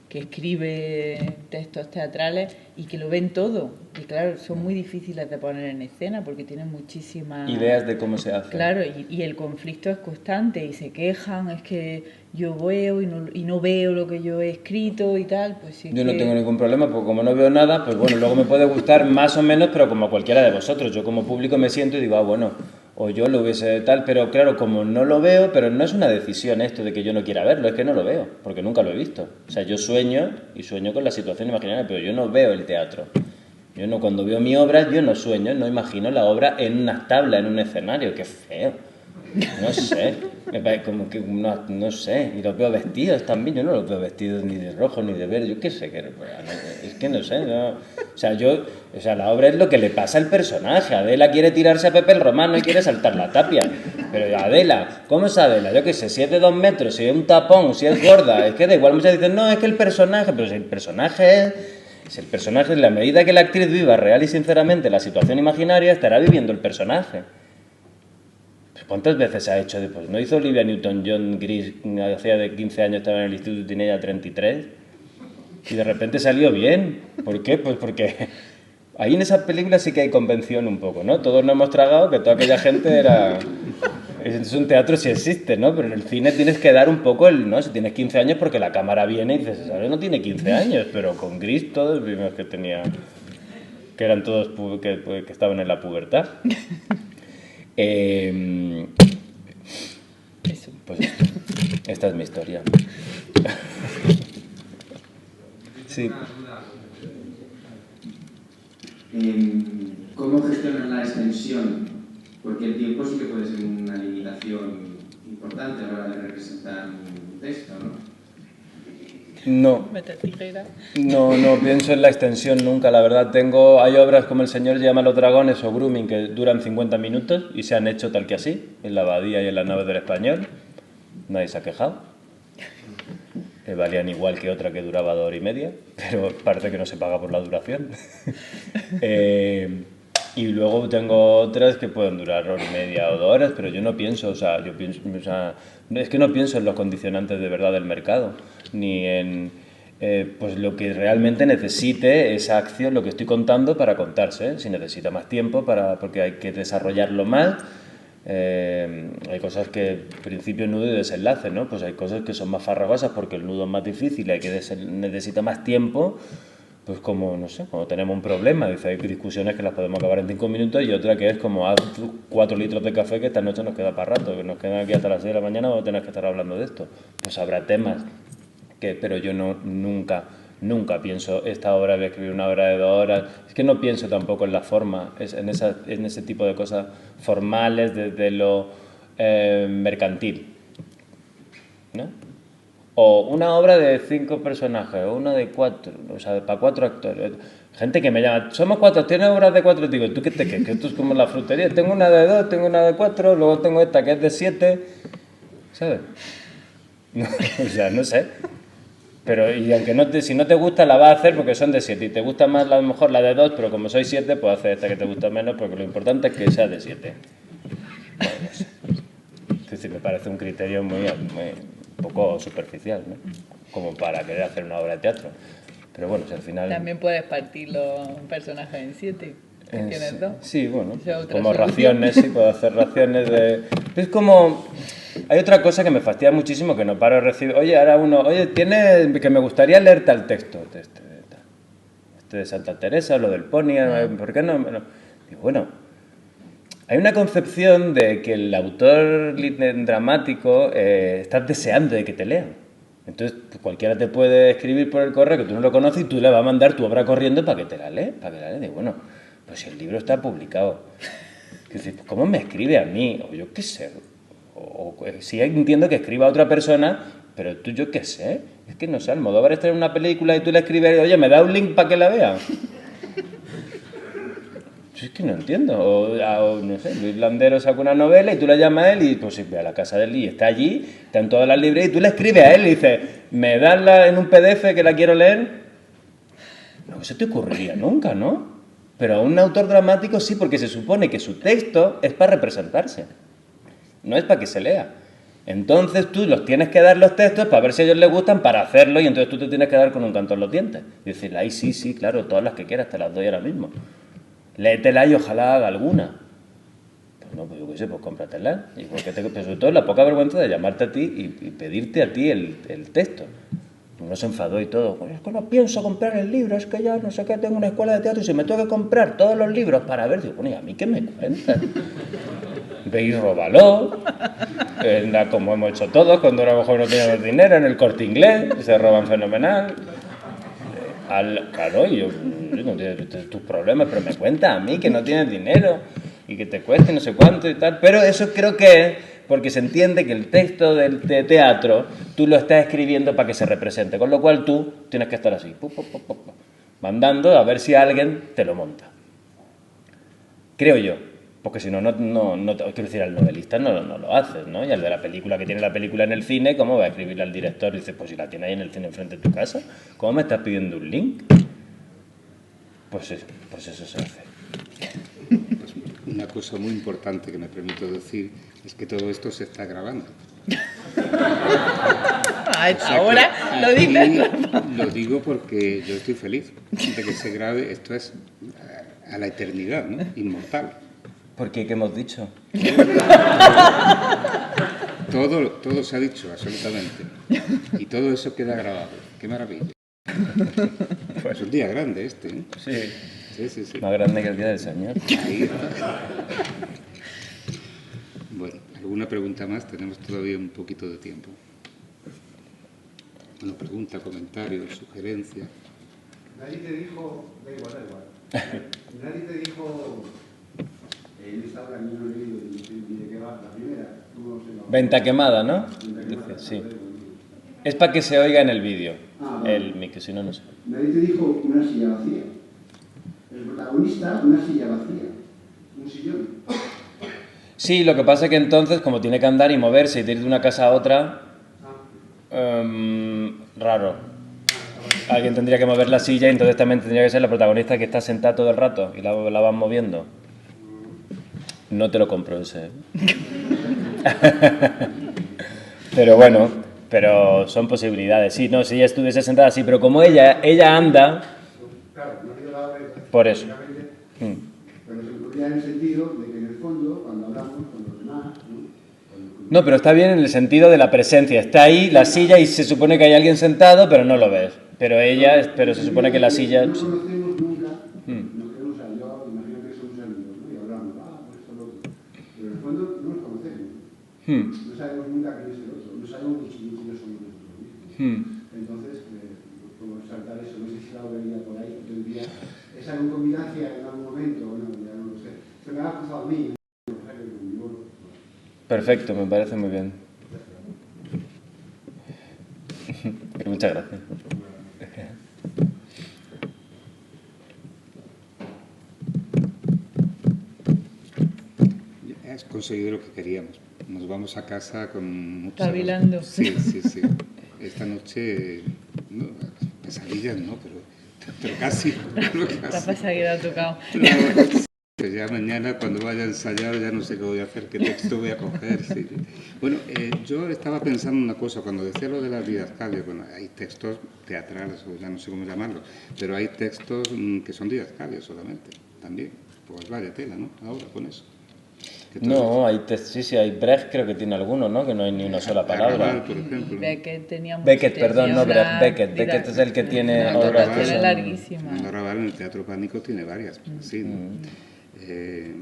que escribe textos teatrales y que lo ven todo. Y claro, son muy difíciles de poner en escena porque tienen muchísimas... ideas de cómo se hace. Claro, y el conflicto es constante y se quejan, es que yo veo y no veo lo que yo he escrito y tal, pues sí. Yo no tengo ningún problema, porque como no veo nada, pues bueno, luego me puede gustar más o menos, pero como cualquiera de vosotros. Yo como público me siento y digo, bueno, o yo lo hubiese tal, pero claro, como no lo veo, pero no es una decisión esto de que yo no quiera verlo, es que no lo veo, porque nunca lo he visto. O sea, yo sueño con la situación imaginaria, pero yo no veo el teatro. Yo no, cuando veo mi obra, yo no sueño, no imagino la obra en una tabla, en un escenario, qué feo. No sé, como que no sé, y los veo vestidos también, yo no los veo vestidos ni de rojo ni de verde, yo qué sé, es que no sé, no. O sea, la obra es lo que le pasa al personaje. Adela quiere tirarse a Pepe el Romano y quiere saltar la tapia, pero Adela, ¿cómo es Adela? Yo qué sé, si es de 2 metros, si es un tapón, si es gorda, es que da igual, muchas dicen, no, es que el personaje, pero si el personaje es el personaje, en la medida que la actriz viva real y sinceramente la situación imaginaria, estará viviendo el personaje. ¿Cuántas veces se ha hecho después? ¿No hizo Olivia Newton-John Gris, hacía de 15 años, estaba en el instituto y tenía ya 33? Y de repente salió bien. ¿Por qué? Pues porque ahí en esa película sí que hay convención un poco, ¿no? Todos nos hemos tragado que toda aquella gente era... Es un teatro si existe, ¿no? Pero en el cine tienes que dar un poco ¿no? Si tienes 15 años porque la cámara viene y dices, ¿sabes? No tiene 15 años, pero con Gris todos vimos que tenía... que eran todos que estaban en la pubertad. Pues esta es mi historia. Sí. ¿Cómo gestionar la extensión? Porque el tiempo sí que puede ser una limitación importante a la hora de representar un texto, ¿no? No. Meter tijera. No pienso en la extensión nunca, la verdad. Hay obras como El Señor llama a los dragones o Grooming que duran 50 minutos y se han hecho tal que así, en la Abadía y en las naves del Español. Nadie se ha quejado. Valían igual que otra que duraba 2 horas y media, pero parece que no se paga por la duración. Y luego tengo otras que pueden durar 1 hora y media o 2 horas, pero yo no pienso, es que no pienso en los condicionantes de verdad del mercado, ni en pues lo que realmente necesite esa acción, lo que estoy contando para contarse. Si necesita más tiempo porque hay que desarrollarlo más. Hay cosas que principio, nudo y desenlace, ¿no? Pues hay cosas que son más farragosas porque el nudo es más difícil y necesita más tiempo, pues como, no sé, cuando tenemos un problema, dice, hay discusiones que las podemos acabar en 5 minutos y otra que es como haz 4 litros de café que esta noche nos queda para rato, que nos quedan aquí hasta las 6 de la mañana, vamos a tener que estar hablando de esto. Pues habrá temas pero yo nunca pienso, esta obra voy a escribir una obra de 2 horas. Es que no pienso tampoco en la forma, en ese tipo de cosas formales desde lo mercantil, ¿no? O una obra de 5 personajes, o una de 4, o sea, para 4 actores. Gente que me llama, somos 4, ¿tienes obras de 4? Digo, ¿tú qué te crees? Que esto es como la frutería. Tengo una de 2, tengo una de 4, luego tengo esta que es de 7, ¿sabes? O sea, no sé. Pero y aunque si no te gusta la vas a hacer porque son de 7 y te gusta más a lo mejor la de 2, pero como soy 7 pues hacer esta que te gusta menos porque lo importante es que sea de 7. Bueno, no sé. Es decir, me parece un criterio muy poco superficial, ¿no? Como para querer hacer una obra de teatro. Pero bueno, si al final... También puedes partir los personajes en 7. ¿Tienes 2? Sí, bueno, solución. como raciones, sí, puedo hacer raciones de... Es como... Hay otra cosa que me fastidia muchísimo, que no paro de recibir. Oye, tiene que me gustaría leer tal texto. Este de Santa Teresa, lo del pony, ¿por qué no? Y bueno, hay una concepción de que el autor dramático está deseando de que te lean. Entonces, pues, cualquiera te puede escribir por el correo que tú no lo conoces y tú le vas a mandar tu obra corriendo para que te la leas, Y bueno, pues si el libro está publicado, pues, ¿cómo me escribe a mí? O yo qué sé. O sí entiendo que escriba a otra persona, pero tú yo qué sé, es que no sé, Almodóvar está en una película y tú le escribes, oye, ¿me da un link para que la vea? Yo es que no entiendo. O no sé, Luis Landero saca una novela y tú la llamas a él y pues ve a la casa de él y está allí, están todas las librerías y tú le escribes a él y dices, ¿me das en un PDF que la quiero leer? No se te ocurriría nunca, ¿no? Pero a un autor dramático sí, porque se supone que su texto es para representarse. No es para que se lea. Entonces tú los tienes que dar los textos para ver si a ellos les gustan para hacerlo y entonces tú te tienes que dar con un canto en los dientes. Y decirle, ay, sí, claro, todas las que quieras te las doy ahora mismo. Léetela y ojalá haga alguna. Pues no, pues yo qué sé, pues cómpratela. Y pero sobre todo la poca vergüenza de llamarte a ti y pedirte a ti el texto. Uno se enfadó y todo. Pues es que no pienso comprar el libro, es que ya no sé qué, tengo una escuela de teatro y si me tengo que comprar todos los libros para ver, digo, bueno, ¿y a mí qué me cuentas? Ve y róbalo, como hemos hecho todos cuando a lo mejor no teníamos dinero, en el Corte Inglés, se roban fenomenal. Claro, yo no tengo tus problemas, pero me cuentas a mí que no tienes dinero y que te cueste no sé cuánto y tal. Pero eso creo que es porque se entiende que el texto de teatro tú lo estás escribiendo para que se represente, con lo cual tú tienes que estar así, mandando a ver si alguien te lo monta. Creo yo. Porque si no, quiero decir, al novelista no lo haces, ¿no? Y al de la película que tiene la película en el cine, ¿cómo va a escribirle al director? Y dice, pues si la tiene ahí en el cine enfrente de tu casa, ¿cómo me estás pidiendo un link? Pues eso se hace. Pues una cosa muy importante que me permito decir es que todo esto se está grabando. Ahora lo dices. Lo digo porque yo estoy feliz de que se grabe. Esto es a la eternidad, ¿no? Inmortal. ¿Por qué? ¿Qué hemos dicho? Todo se ha dicho, absolutamente. Y todo eso queda grabado. ¡Qué maravilla! Pues un día grande este, ¿eh? Sí. Más grande que el Día del Señor. Ahí está. Bueno, ¿alguna pregunta más? Tenemos todavía un poquito de tiempo. Una pregunta, comentario, sugerencia. Nadie te dijo... Da igual. Nadie te dijo... En esta obra ni no he leído ni de qué va la primera. Venta quemada, ¿no? Sí. Es para que se oiga en el vídeo. vale. el micro, si no, no sé. Nadie te dijo una silla vacía. El protagonista, una silla vacía. Un sillón. Sí, lo que pasa es que entonces, como tiene que andar y moverse y ir de una casa a otra, raro. Alguien tendría que mover la silla y entonces también tendría que ser la protagonista que está sentada todo el rato y la van moviendo. No te lo compro ese. Pero bueno, pero son posibilidades. Sí, no, si ella estuviese sentada así, pero como ella anda, por eso. Pero se podría en el sentido de que en el fondo, cuando hablamos con los demás, No, pero está bien en el sentido de la presencia. Está ahí la silla y se supone que hay alguien sentado, pero no lo ves. Pero pero se supone que la silla... no conocemos nunca, nos queremos a yo, imagino que somos amigos, ¿no? Y hablamos, pues esto lo otro. Pero en el fondo no nos conocemos. No sabemos nunca quién es el otro, no sabemos ni siquiera somos nosotros mismos. Entonces, como saltar eso, no sé si la vería por ahí, tendría esa concominancia en algún momento, bueno, ya no lo sé. Se me ha cruzado a mí. Perfecto, me parece muy bien. Muchas gracias. Has conseguido lo que queríamos. Nos vamos a casa con mucha... Cavilando. Sí. Esta noche, no, pesadillas no, pero casi. La pasadilla ha tocado. Pues ya mañana cuando vaya a ensayar ya no sé qué voy a hacer, qué texto voy a coger. Sí. Bueno, yo estaba pensando una cosa, cuando decía lo de las didascalias, bueno, hay textos teatrales, o ya no sé cómo llamarlos, pero hay textos que son didascalias solamente, también. Pues vaya tela, ¿no? Ahora con eso. No, sí, hay Brecht creo que tiene alguno, ¿no? Que no hay ni una sola palabra. Arrabal, por ejemplo. Beckett, perdón, no Brecht, Beckett. Beckett es el que tiene obras que son... larguísima. Arrabal en el Teatro Pánico tiene varias, sí, ¿no?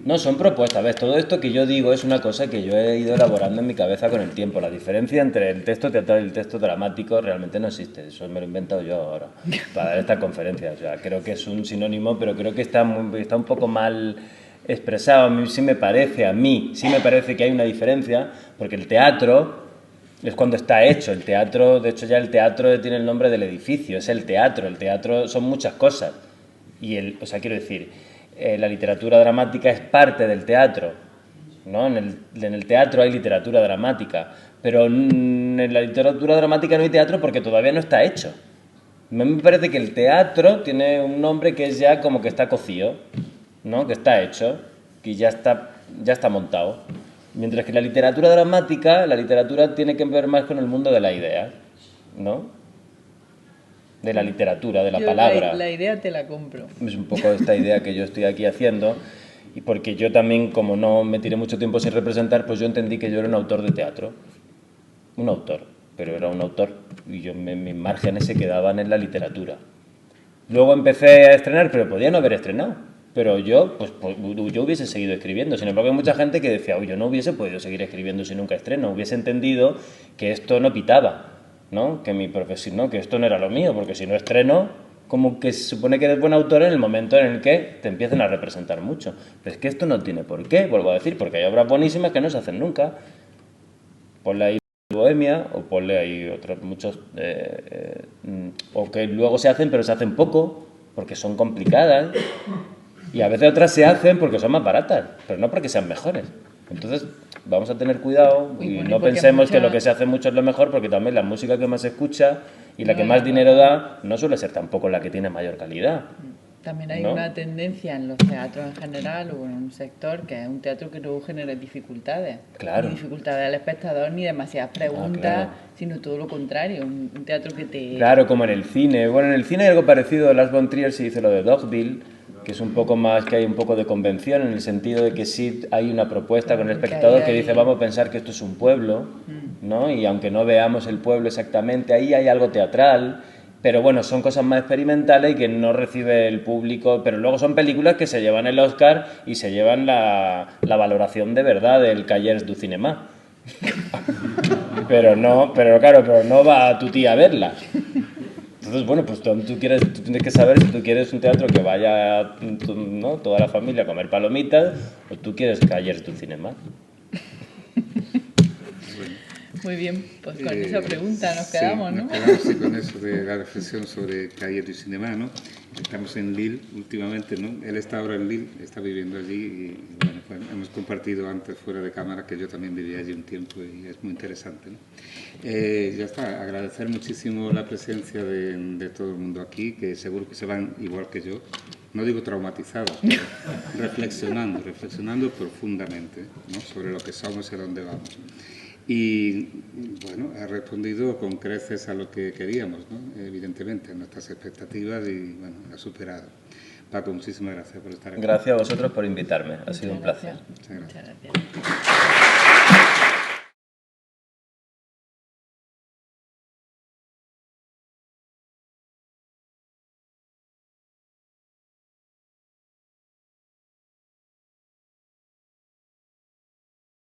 No, son propuestas. ¿Ves? Todo esto que yo digo es una cosa que yo he ido elaborando en mi cabeza con el tiempo. La diferencia entre el texto teatral y el texto dramático realmente no existe. Eso me lo he inventado yo ahora para dar esta conferencia. O sea, creo que es un sinónimo, pero creo que está un poco mal expresado. A mí sí me parece que hay una diferencia, porque el teatro es cuando está hecho. El teatro, de hecho ya el teatro tiene el nombre del edificio, es el teatro. El teatro son muchas cosas. O sea, quiero decir... la literatura dramática es parte del teatro, ¿no? En el teatro hay literatura dramática, pero en la literatura dramática no hay teatro porque todavía no está hecho. A mí me parece que el teatro tiene un nombre que es ya como que está cocido, ¿no? Que está hecho, que ya está montado. Mientras que la literatura dramática, la literatura tiene que ver más con el mundo de la idea, ¿no? De la literatura, de la palabra. La idea te la compro. Es un poco esta idea que yo estoy aquí haciendo, y porque yo también, como no me tiré mucho tiempo sin representar, pues yo entendí que yo era un autor de teatro. Un autor, pero era un autor, y mis márgenes se quedaban en la literatura. Luego empecé a estrenar, pero podía no haber estrenado. Pero yo hubiese seguido escribiendo. Sin embargo, hay mucha gente que decía, yo no hubiese podido seguir escribiendo si nunca estreno. Hubiese entendido que esto no pitaba, ¿no? Que mi profesión, ¿no? Que esto no era lo mío, porque si no estreno, como que se supone que eres buen autor en el momento en el que te empiezan a representar mucho. Pero es que esto no tiene por qué, vuelvo a decir, porque hay obras buenísimas que no se hacen nunca. Ponle ahí Bohemia, o ponle ahí otros muchos, o que luego se hacen, pero se hacen poco, porque son complicadas, y a veces otras se hacen porque son más baratas, pero no porque sean mejores. Entonces, vamos a tener cuidado y no pensemos que lo que se hace mucho es lo mejor, porque también la música que más se escucha y la que más dinero da no suele ser tampoco la que tiene mayor calidad. También hay una tendencia en los teatros en general o en un sector que es un teatro que luego genera dificultades. Claro. Ni dificultades al espectador ni demasiadas preguntas, sino todo lo contrario. Un teatro que te... Claro, como en el cine. Bueno, en el cine hay algo parecido. Lars von Trier se hizo lo de Dogville, que es un poco más, que hay un poco de convención en el sentido de que sí hay una propuesta con el espectador que dice vamos a pensar que esto es un pueblo, ¿no? Y aunque no veamos el pueblo exactamente, ahí hay algo teatral, pero bueno, son cosas más experimentales y que no recibe el público, pero luego son películas que se llevan el Oscar y se llevan la valoración de verdad del Cahiers du Cinéma. pero no va a tu tía a verla. Entonces, bueno, pues tú tienes que saber si tú quieres un teatro que vaya, ¿no?, toda la familia a comer palomitas, o tú quieres Cahiers du Cinéma. Muy bien, pues con esa pregunta nos quedamos, ¿no? Nos quedamos sí, con eso de la reflexión sobre Cahiers du Cinéma, ¿no? Estamos en Lille últimamente, ¿no? Él está ahora en Lille, está viviendo allí y bueno, pues hemos compartido antes fuera de cámara que yo también viví allí un tiempo y es muy interesante, ¿no? Ya está, agradecer muchísimo la presencia de todo el mundo aquí, que seguro que se van igual que yo, no digo traumatizados, pero reflexionando profundamente, ¿no? Sobre lo que somos y a dónde vamos. Y bueno, ha respondido con creces a lo que queríamos, ¿no? Evidentemente, a nuestras expectativas y bueno, ha superado. Paco, muchísimas gracias por estar aquí. Gracias a vosotros por invitarme, ha sido un placer. Muchas gracias. Muchas gracias.